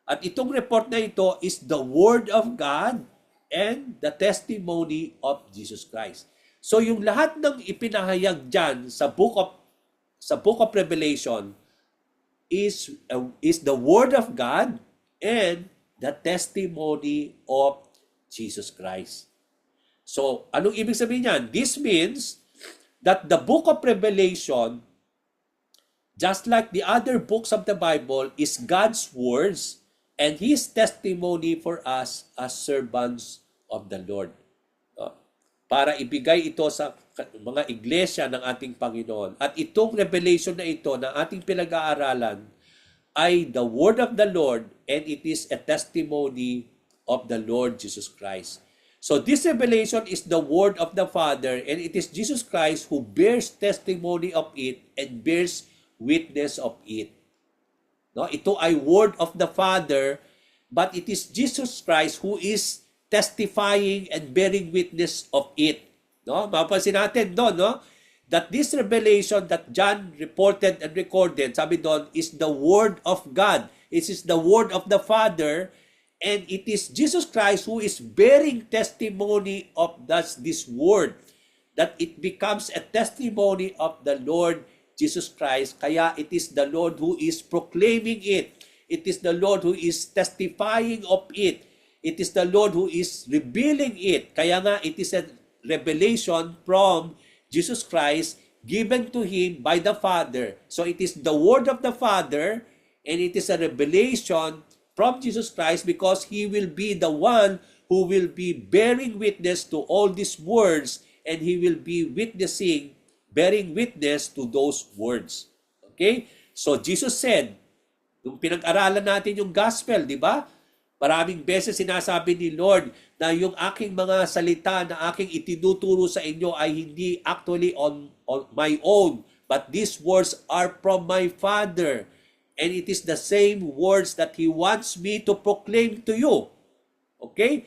at itong report na ito is the Word of God and the testimony of Jesus Christ. So yung lahat ng ipinahayag dyan sa book of Revelation is the Word of God and the testimony of Jesus Christ. So, anong ibig sabihin niyan? This means that the book of Revelation, just like the other books of the Bible, is God's words and His testimony for us as servants of the Lord. Para ibigay ito sa mga iglesia ng ating Panginoon. At itong revelation na ito na ating pinag-aaralan ay the word of the Lord, and it is a testimony of the Lord Jesus Christ. So this revelation is the word of the Father, and it is Jesus Christ who bears testimony of it and bears witness of it. No, ito ay word of the Father, but it is Jesus Christ who is testifying and bearing witness of it. No, mapapansin natin doon, no, that this revelation that John reported and recorded, sabi doon, is the word of God. It is the word of the Father, and it is Jesus Christ who is bearing testimony of this word, that it becomes a testimony of the Lord Jesus Christ. Kaya it is the Lord who is proclaiming it. It is the Lord who is testifying of it. It is the Lord who is revealing it. Kaya nga, it is a revelation from Jesus Christ given to Him by the Father. So it is the word of the Father, and it is a revelation from Jesus Christ because He will be the one who will be bearing witness to all these words, and He will be bearing witness to those words. Okay? So Jesus said, nung pinag-aralan natin yung gospel, di ba? Maraming beses sinasabi ni Lord na yung aking mga salita na aking itinuturo sa inyo ay hindi actually on my own, but these words are from my Father. And it is the same words that He wants me to proclaim to you. Okay?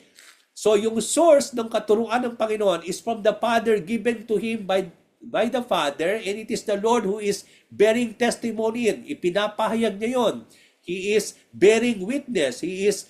So yung source ng katuruan ng Panginoon is from the Father, given to Him by the Father, and it is the Lord who is bearing testimony. Ipinapahayag niya yun. He is bearing witness. He is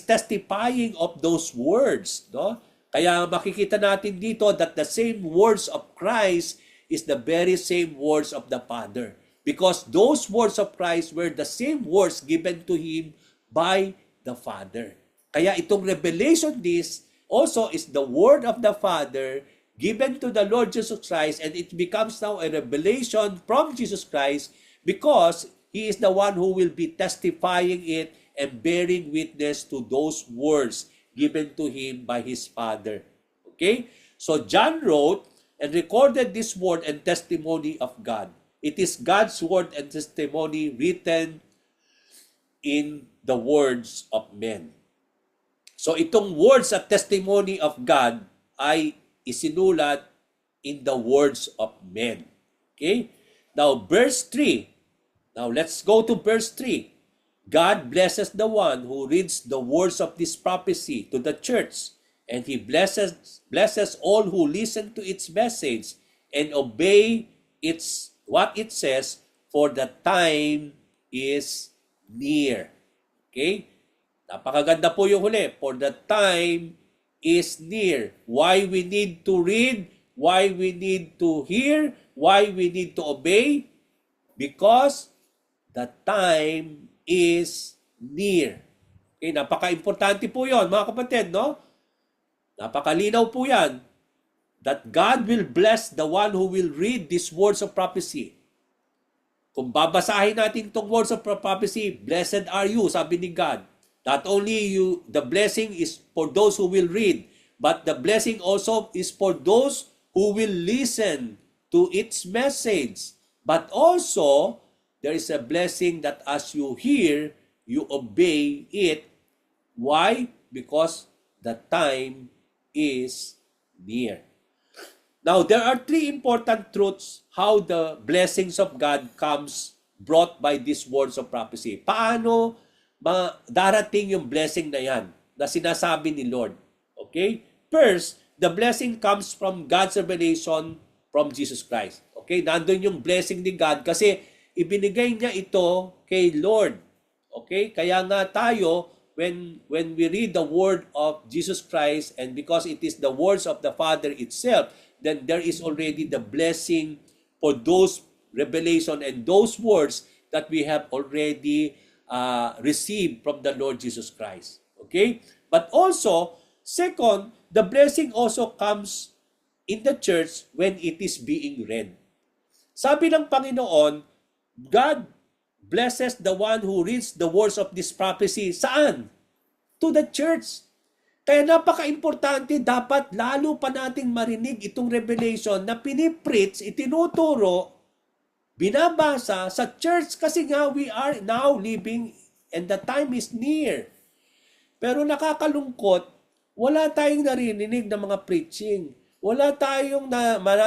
testifying of those words. No? Kaya makikita natin dito that the same words of Christ is the very same words of the Father. Because those words of Christ were the same words given to Him by the Father. Kaya itong revelation, this also is the word of the Father given to the Lord Jesus Christ, and it becomes now a revelation from Jesus Christ because He is the one who will be testifying it and bearing witness to those words given to Him by His Father. Okay? So John wrote and recorded this word and testimony of God. It is God's word and testimony written in the words of men. So itong words at testimony of God ay isinulat in the words of men. Okay? Now, verse 3. Now, let's go to verse 3. God blesses the one who reads the words of this prophecy to the church, and He blesses all who listen to its message and obey what it says, for the time is near. Okay? Napakaganda po yung huli. For the time is near. Why we need to read? Why we need to hear? Why we need to obey? Because the time is near. Okay, napaka-importante po yon, mga kapatid, no? Napakalinaw po yan. That God will bless the one who will read these words of prophecy. Kung babasahin natin itong words of prophecy, blessed are you, sabi ni God. Not only you, the blessing is for those who will read, but the blessing also is for those who will listen to its message. But also, there is a blessing that as you hear, you obey it. Why? Because the time is near. Now, there are three important truths how the blessings of God comes brought by these words of prophecy. Paano darating yung blessing na yan na sinasabi ni Lord? Okay? First, the blessing comes from God's revelation from Jesus Christ. Okay? Nandun yung blessing ni God kasi ibinigay niya ito kay Lord. Okay? Kaya nga tayo, when we read the word of Jesus Christ, and because it is the words of the Father itself, then there is already the blessing for those revelation and those words that we have already received from the Lord Jesus Christ. Okay? But also, second, the blessing also comes in the church when it is being read. Sabi ng Panginoon, God blesses the one who reads the words of this prophecy. Saan? To the church. Kaya napaka-importante, dapat lalo pa nating marinig itong revelation na pinipreach, itinuturo, binabasa sa church kasi nga we are now living and the time is near. Pero nakakalungkot, wala tayong naririnig ng mga preaching. Wala tayong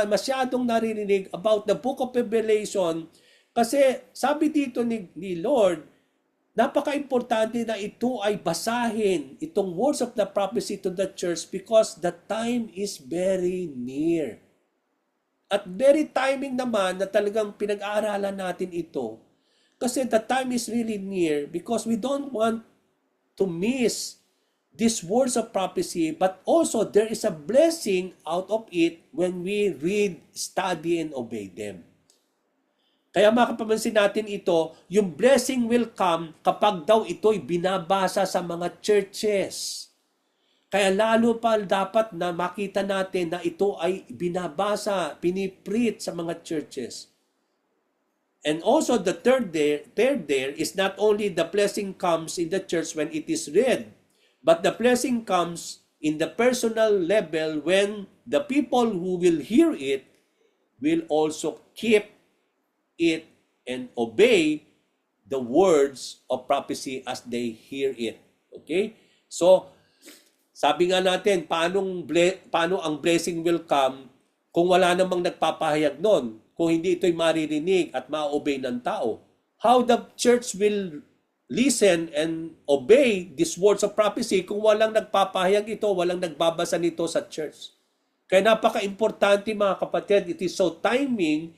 masyadong naririnig about the book of Revelation kasi sabi dito ni Lord, napaka-importante na ito ay basahin, itong words of the prophecy to the church because the time is very near. At very timing naman na talagang pinag-aaralan natin ito. Kasi the time is really near because we don't want to miss these words of prophecy, but also there is a blessing out of it when we read, study, and obey them. Kaya makapapansin natin ito, yung blessing will come kapag daw ito'y binabasa sa mga churches. Kaya lalo pa dapat na makita natin na ito ay binabasa, pinipreach sa mga churches. And also the third there is not only the blessing comes in the church when it is read, but the blessing comes in the personal level when the people who will hear it will also keep it and obey the words of prophecy as they hear it. Okay? So, sabi nga natin, paano ang blessing will come kung wala namang nagpapahayag nun? Kung hindi ito'y maririnig at ma-obey ng tao? How the church will listen and obey these words of prophecy kung walang nagpapahayag ito, walang nagbabasa nito sa church? Kaya napaka-importante mga kapatid, it is so timing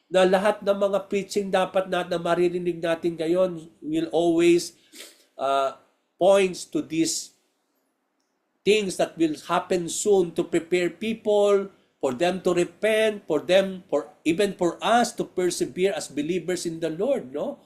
na lahat ng mga preaching dapat na maririnig natin ngayon will always points to these things that will happen soon to prepare people, for them to repent, even for us to persevere as believers in the Lord, no?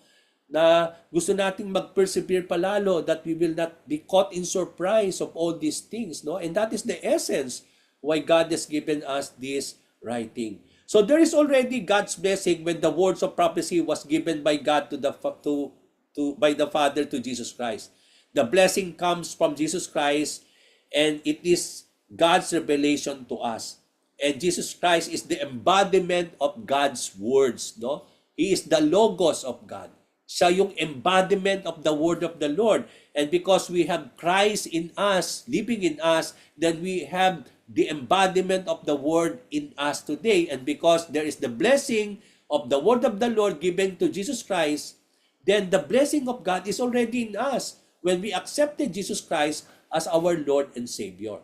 Na gusto nating mag-persevere palalo, that we will not be caught in surprise of all these things, no? And that is the essence why God has given us this writing. So there is already God's blessing when the words of prophecy was given by God by the Father to Jesus Christ. The blessing comes from Jesus Christ, and it is God's revelation to us. And Jesus Christ is the embodiment of God's words, no? He is the logos of God. Siya yung embodiment of the word of the Lord. And because we have Christ in us, living in us, then we have the embodiment of the word in us today. And because there is the blessing of the word of the Lord given to Jesus Christ, then the blessing of God is already in us when we accepted Jesus Christ as our Lord and Savior.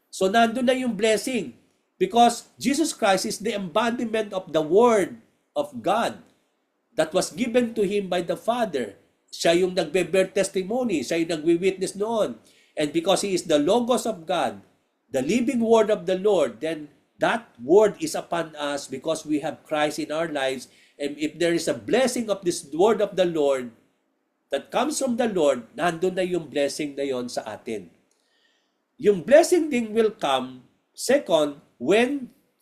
So nandun na yung blessing because Jesus Christ is the embodiment of the word of God that was given to Him by the Father. Siya yung nagbe-bear testimony, siya yung nagwi-witness noon. And because He is the Logos of God, the living word of the Lord, then that word is upon us because we have Christ in our lives. And if there is a blessing of this word of the Lord that comes from the Lord, nandun na yung blessing na yon sa atin. Yung blessing din will come, second,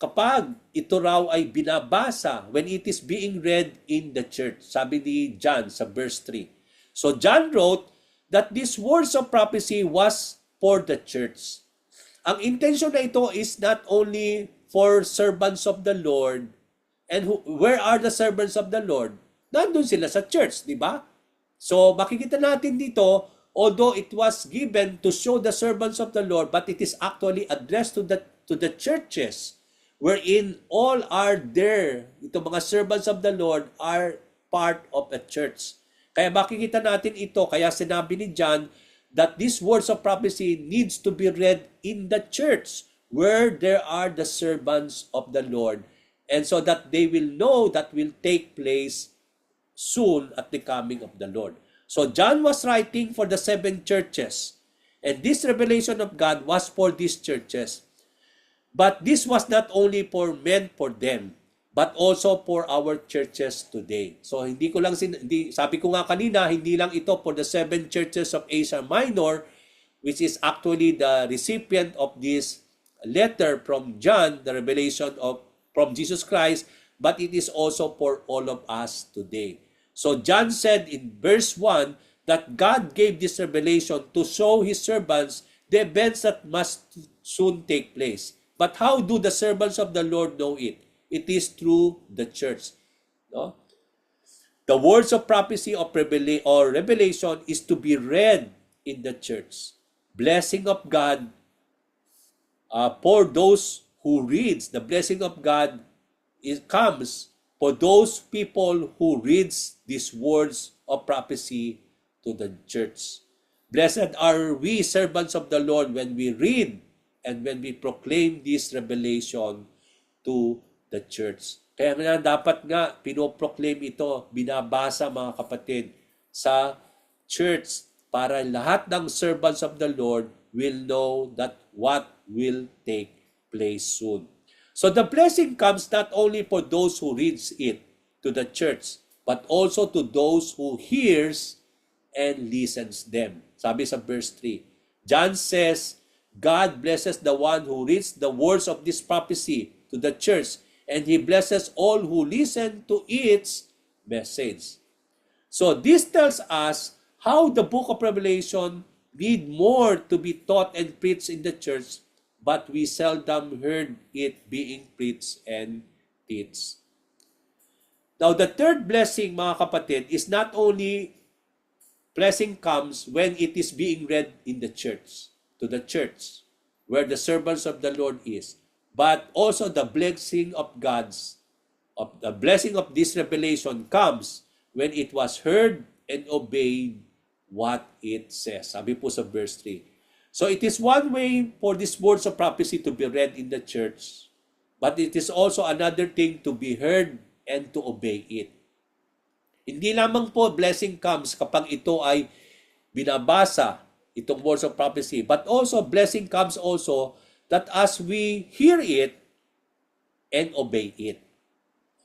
kapag ito raw ay binabasa, when it is being read in the church. Sabi ni John sa verse 3. So John wrote that these words of prophecy was for the church. Ang intention na ito is not only for servants of the Lord. And where are the servants of the Lord? Nandun sila sa church, di ba? So makikita natin dito, although it was given to show the servants of the Lord, but it is actually addressed to the churches wherein all are there. Ito mga servants of the Lord are part of a church. Kaya makikita natin ito, kaya sinabi ni John that these words of prophecy needs to be read in the church where there are the servants of the Lord, and so that they will know that will take place soon at the coming of the Lord. So John was writing for the 7 churches, and this revelation of God was for these churches. But this was not only meant for them, but also for our churches today. So sabi ko nga kanina, hindi lang ito for the 7 churches of Asia Minor, which is actually the recipient of this letter from John, the revelation from Jesus Christ, but it is also for all of us today. So John said in verse 1 that God gave this revelation to show His servants the events that must soon take place. But how do the servants of the Lord know it? It is through the church. No? The words of prophecy or revelation is to be read in the church. Blessing of God for those who reads. The blessing of God comes for those people who reads these words of prophecy to the church. Blessed are we, servants of the Lord, when we read and when we proclaim this revelation to the church. Kaya nga dapat nga pinoproclaim ito, binabasa mga kapatid sa church para lahat ng servants of the Lord will know that what will take place soon. So the blessing comes not only for those who reads it to the church, but also to those who hears and listens them. Sabi sa verse 3, John says, God blesses the one who reads the words of this prophecy to the church, and He blesses all who listen to its message. So this tells us how the book of Revelation need more to be taught and preached in the church, but we seldom heard it being preached and taught. Now, the third blessing, mga kapatid, is not only blessing comes when it is being read in the church, to the church, where the servants of the Lord is, but also the blessing of the blessing of this revelation comes when it was heard and obeyed what it says. Sabi po sa verse 3. So it is one way for these words of prophecy to be read in the church, but it is also another thing to be heard and to obey it. Hindi lamang po blessing comes kapag ito ay binabasa, itong words of prophecy, but also blessing comes also that as we hear it and obey it.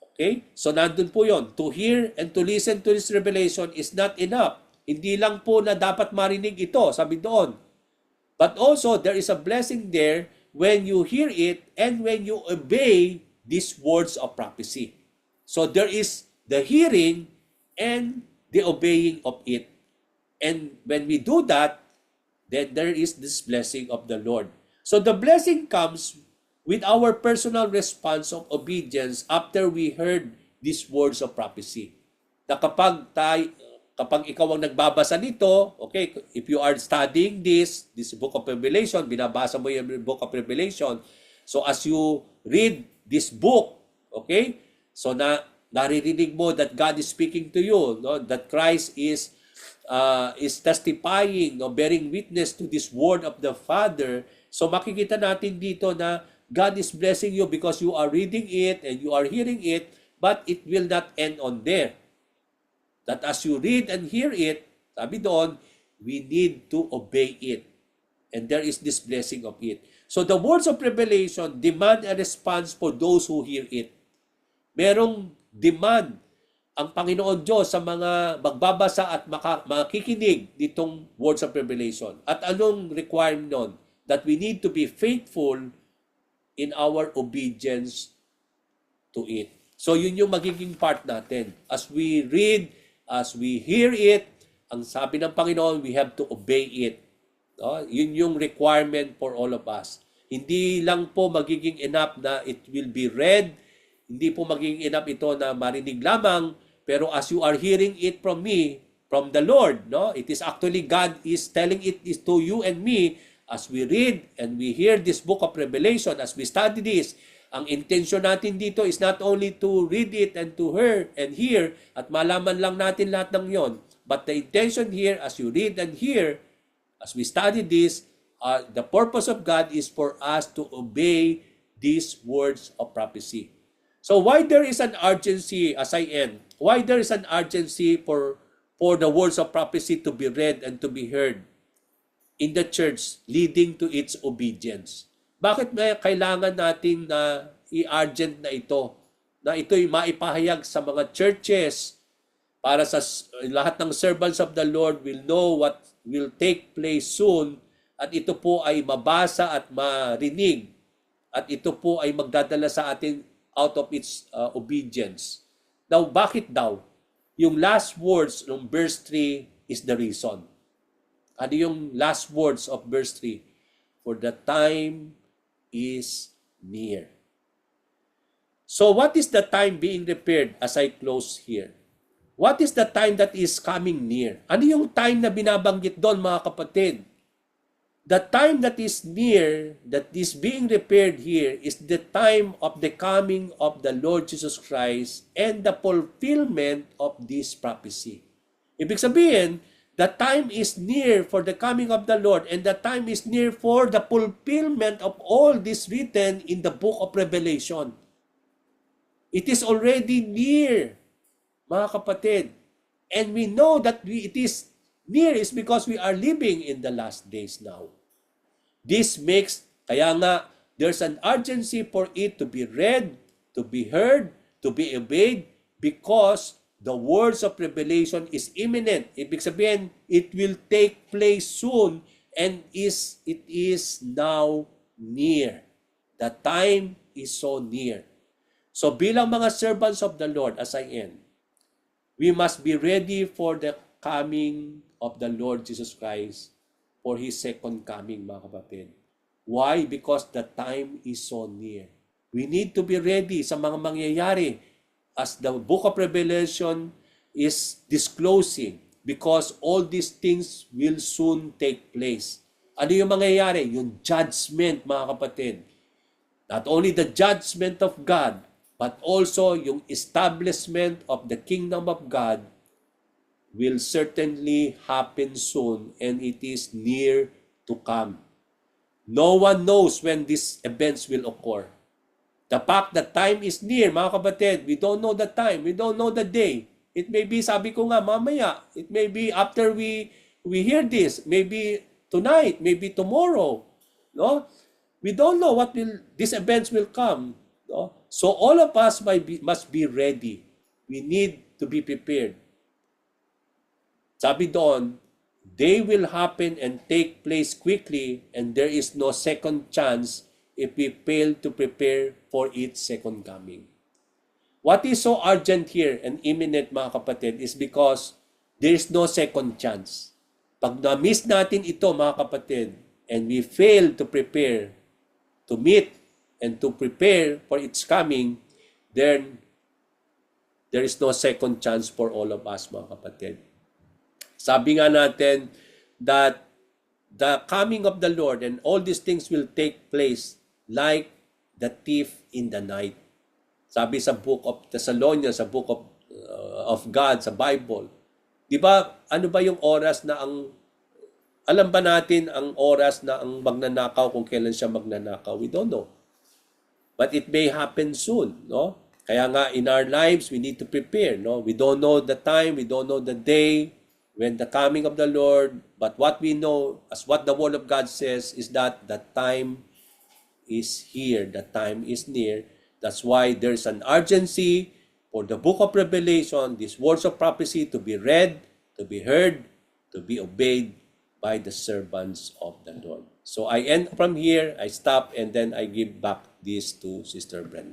Okay? So nandun po yon. To hear and to listen to this revelation is not enough. Hindi lang po na dapat marinig ito, sabi doon. But also, there is a blessing there when you hear it and when you obey these words of prophecy. So there is the hearing and the obeying of it. And when we do that, then there is this blessing of the Lord. So the blessing comes with our personal response of obedience after we heard these words of prophecy. Na kapag ikaw ang nagbabasa nito, okay, if you are studying this book of Revelation, binabasa mo yung book of Revelation, so as you read this book, okay, so naririnig mo that God is speaking to you, no? That Christ is testifying, no, bearing witness to this word of the Father. So makikita natin dito na God is blessing you because you are reading it and you are hearing it, but it will not end on there. That as you read and hear it, sabi doon, we need to obey it. And there is this blessing of it. So the words of revelation demand a response for those who hear it. Merong demand ang Panginoon Diyos sa mga magbabasa at makikinig nitong words of revelation. At anong requirement nun? That we need to be faithful in our obedience to it. So yun yung magiging part natin. As we read, as we hear it, ang sabi ng Panginoon, we have to obey it. No? Yun yung requirement for all of us. Hindi lang po magiging enough na it will be read, hindi po magiging enough ito na marinig lamang, pero as you are hearing it from me, from the Lord, no? It is actually God is telling it is to you and me as we read and we hear this book of Revelation, as we study this. Ang intention natin dito is not only to read it and to hear at malaman lang natin lahat ng yon. But the intention here, as you read and hear, as we study this, the purpose of God is for us to obey these words of prophecy. So why there is an urgency, as I end, why there is an urgency for the words of prophecy to be read and to be heard in the church leading to its obedience? Bakit may kailangan natin na i-urgent na ito'y maipahayag sa mga churches para sa lahat ng servants of the Lord will know what will take place soon at ito po ay mabasa at marinig at ito po ay magdadala sa atin out of its obedience. Now, bakit daw? Yung last words ng verse 3 is the reason. Ano yung last words of verse 3? For the time is near. So what is the time being prepared as I close here? What is the time that is coming near? Ano yung time na binabanggit doon, mga kapatid? the time that is near, that is being repaired here, is the time of the coming of the Lord Jesus Christ and the fulfillment of this prophecy. Ibig sabihin, the time is near for the coming of the Lord and the time is near for the fulfillment of all this written in the book of Revelation. It is already near, mga kapatid. And we know that it is near is because we are living in the last days now. This makes, kaya nga, there's an urgency for it to be read, to be heard, to be obeyed, because the words of Revelation is imminent. Ibig sabihin, it will take place soon and it is now near. The time is so near. So bilang mga servants of the Lord, as I end, we must be ready for the coming of the Lord Jesus Christ for His second coming, mga kapatid. Why? Because the time is so near. We need to be ready sa mga mangyayari as the book of Revelation is disclosing, because all these things will soon take place. Ano yung mangyayari? Yung judgment, mga kapatid. Not only the judgment of God, but also yung establishment of the kingdom of God will certainly happen soon, and it is near to come. No one knows when these events will occur. The fact that time is near, mga kapatid, we don't know the time, we don't know the day. It may be, sabi ko nga, mamaya. It may be after we hear this, maybe tonight, maybe tomorrow. No? We don't know what these events will come. No? So all of us must be ready. We need to be prepared. Sabi doon, they will happen and take place quickly, and there is no second chance if we fail to prepare for its second coming. What is so urgent here and imminent, mga kapatid, is because there is no second chance. Pag na-miss natin ito, mga kapatid, and we fail to prepare, to meet, and to prepare for its coming, then there is no second chance for all of us, mga kapatid. Sabi nga natin that the coming of the Lord and all these things will take place like the thief in the night. Sabi sa book of Thessalonians, sa book of God, sa Bible. Di ba, ano ba yung oras na alam ba natin ang oras na ang magnanakaw, kung kailan siya magnanakaw? We don't know. But it may happen soon, no? Kaya nga in our lives, we need to prepare, no? We don't know the time, we don't know the day, when the coming of the Lord, but what we know, as what the Word of God says, is that the time is here, the time is near. That's why there's an urgency for the book of Revelation, these words of prophecy, to be read, to be heard, to be obeyed by the servants of the Lord. So I end from here, I stop, and then I give back this to Sister Brenda.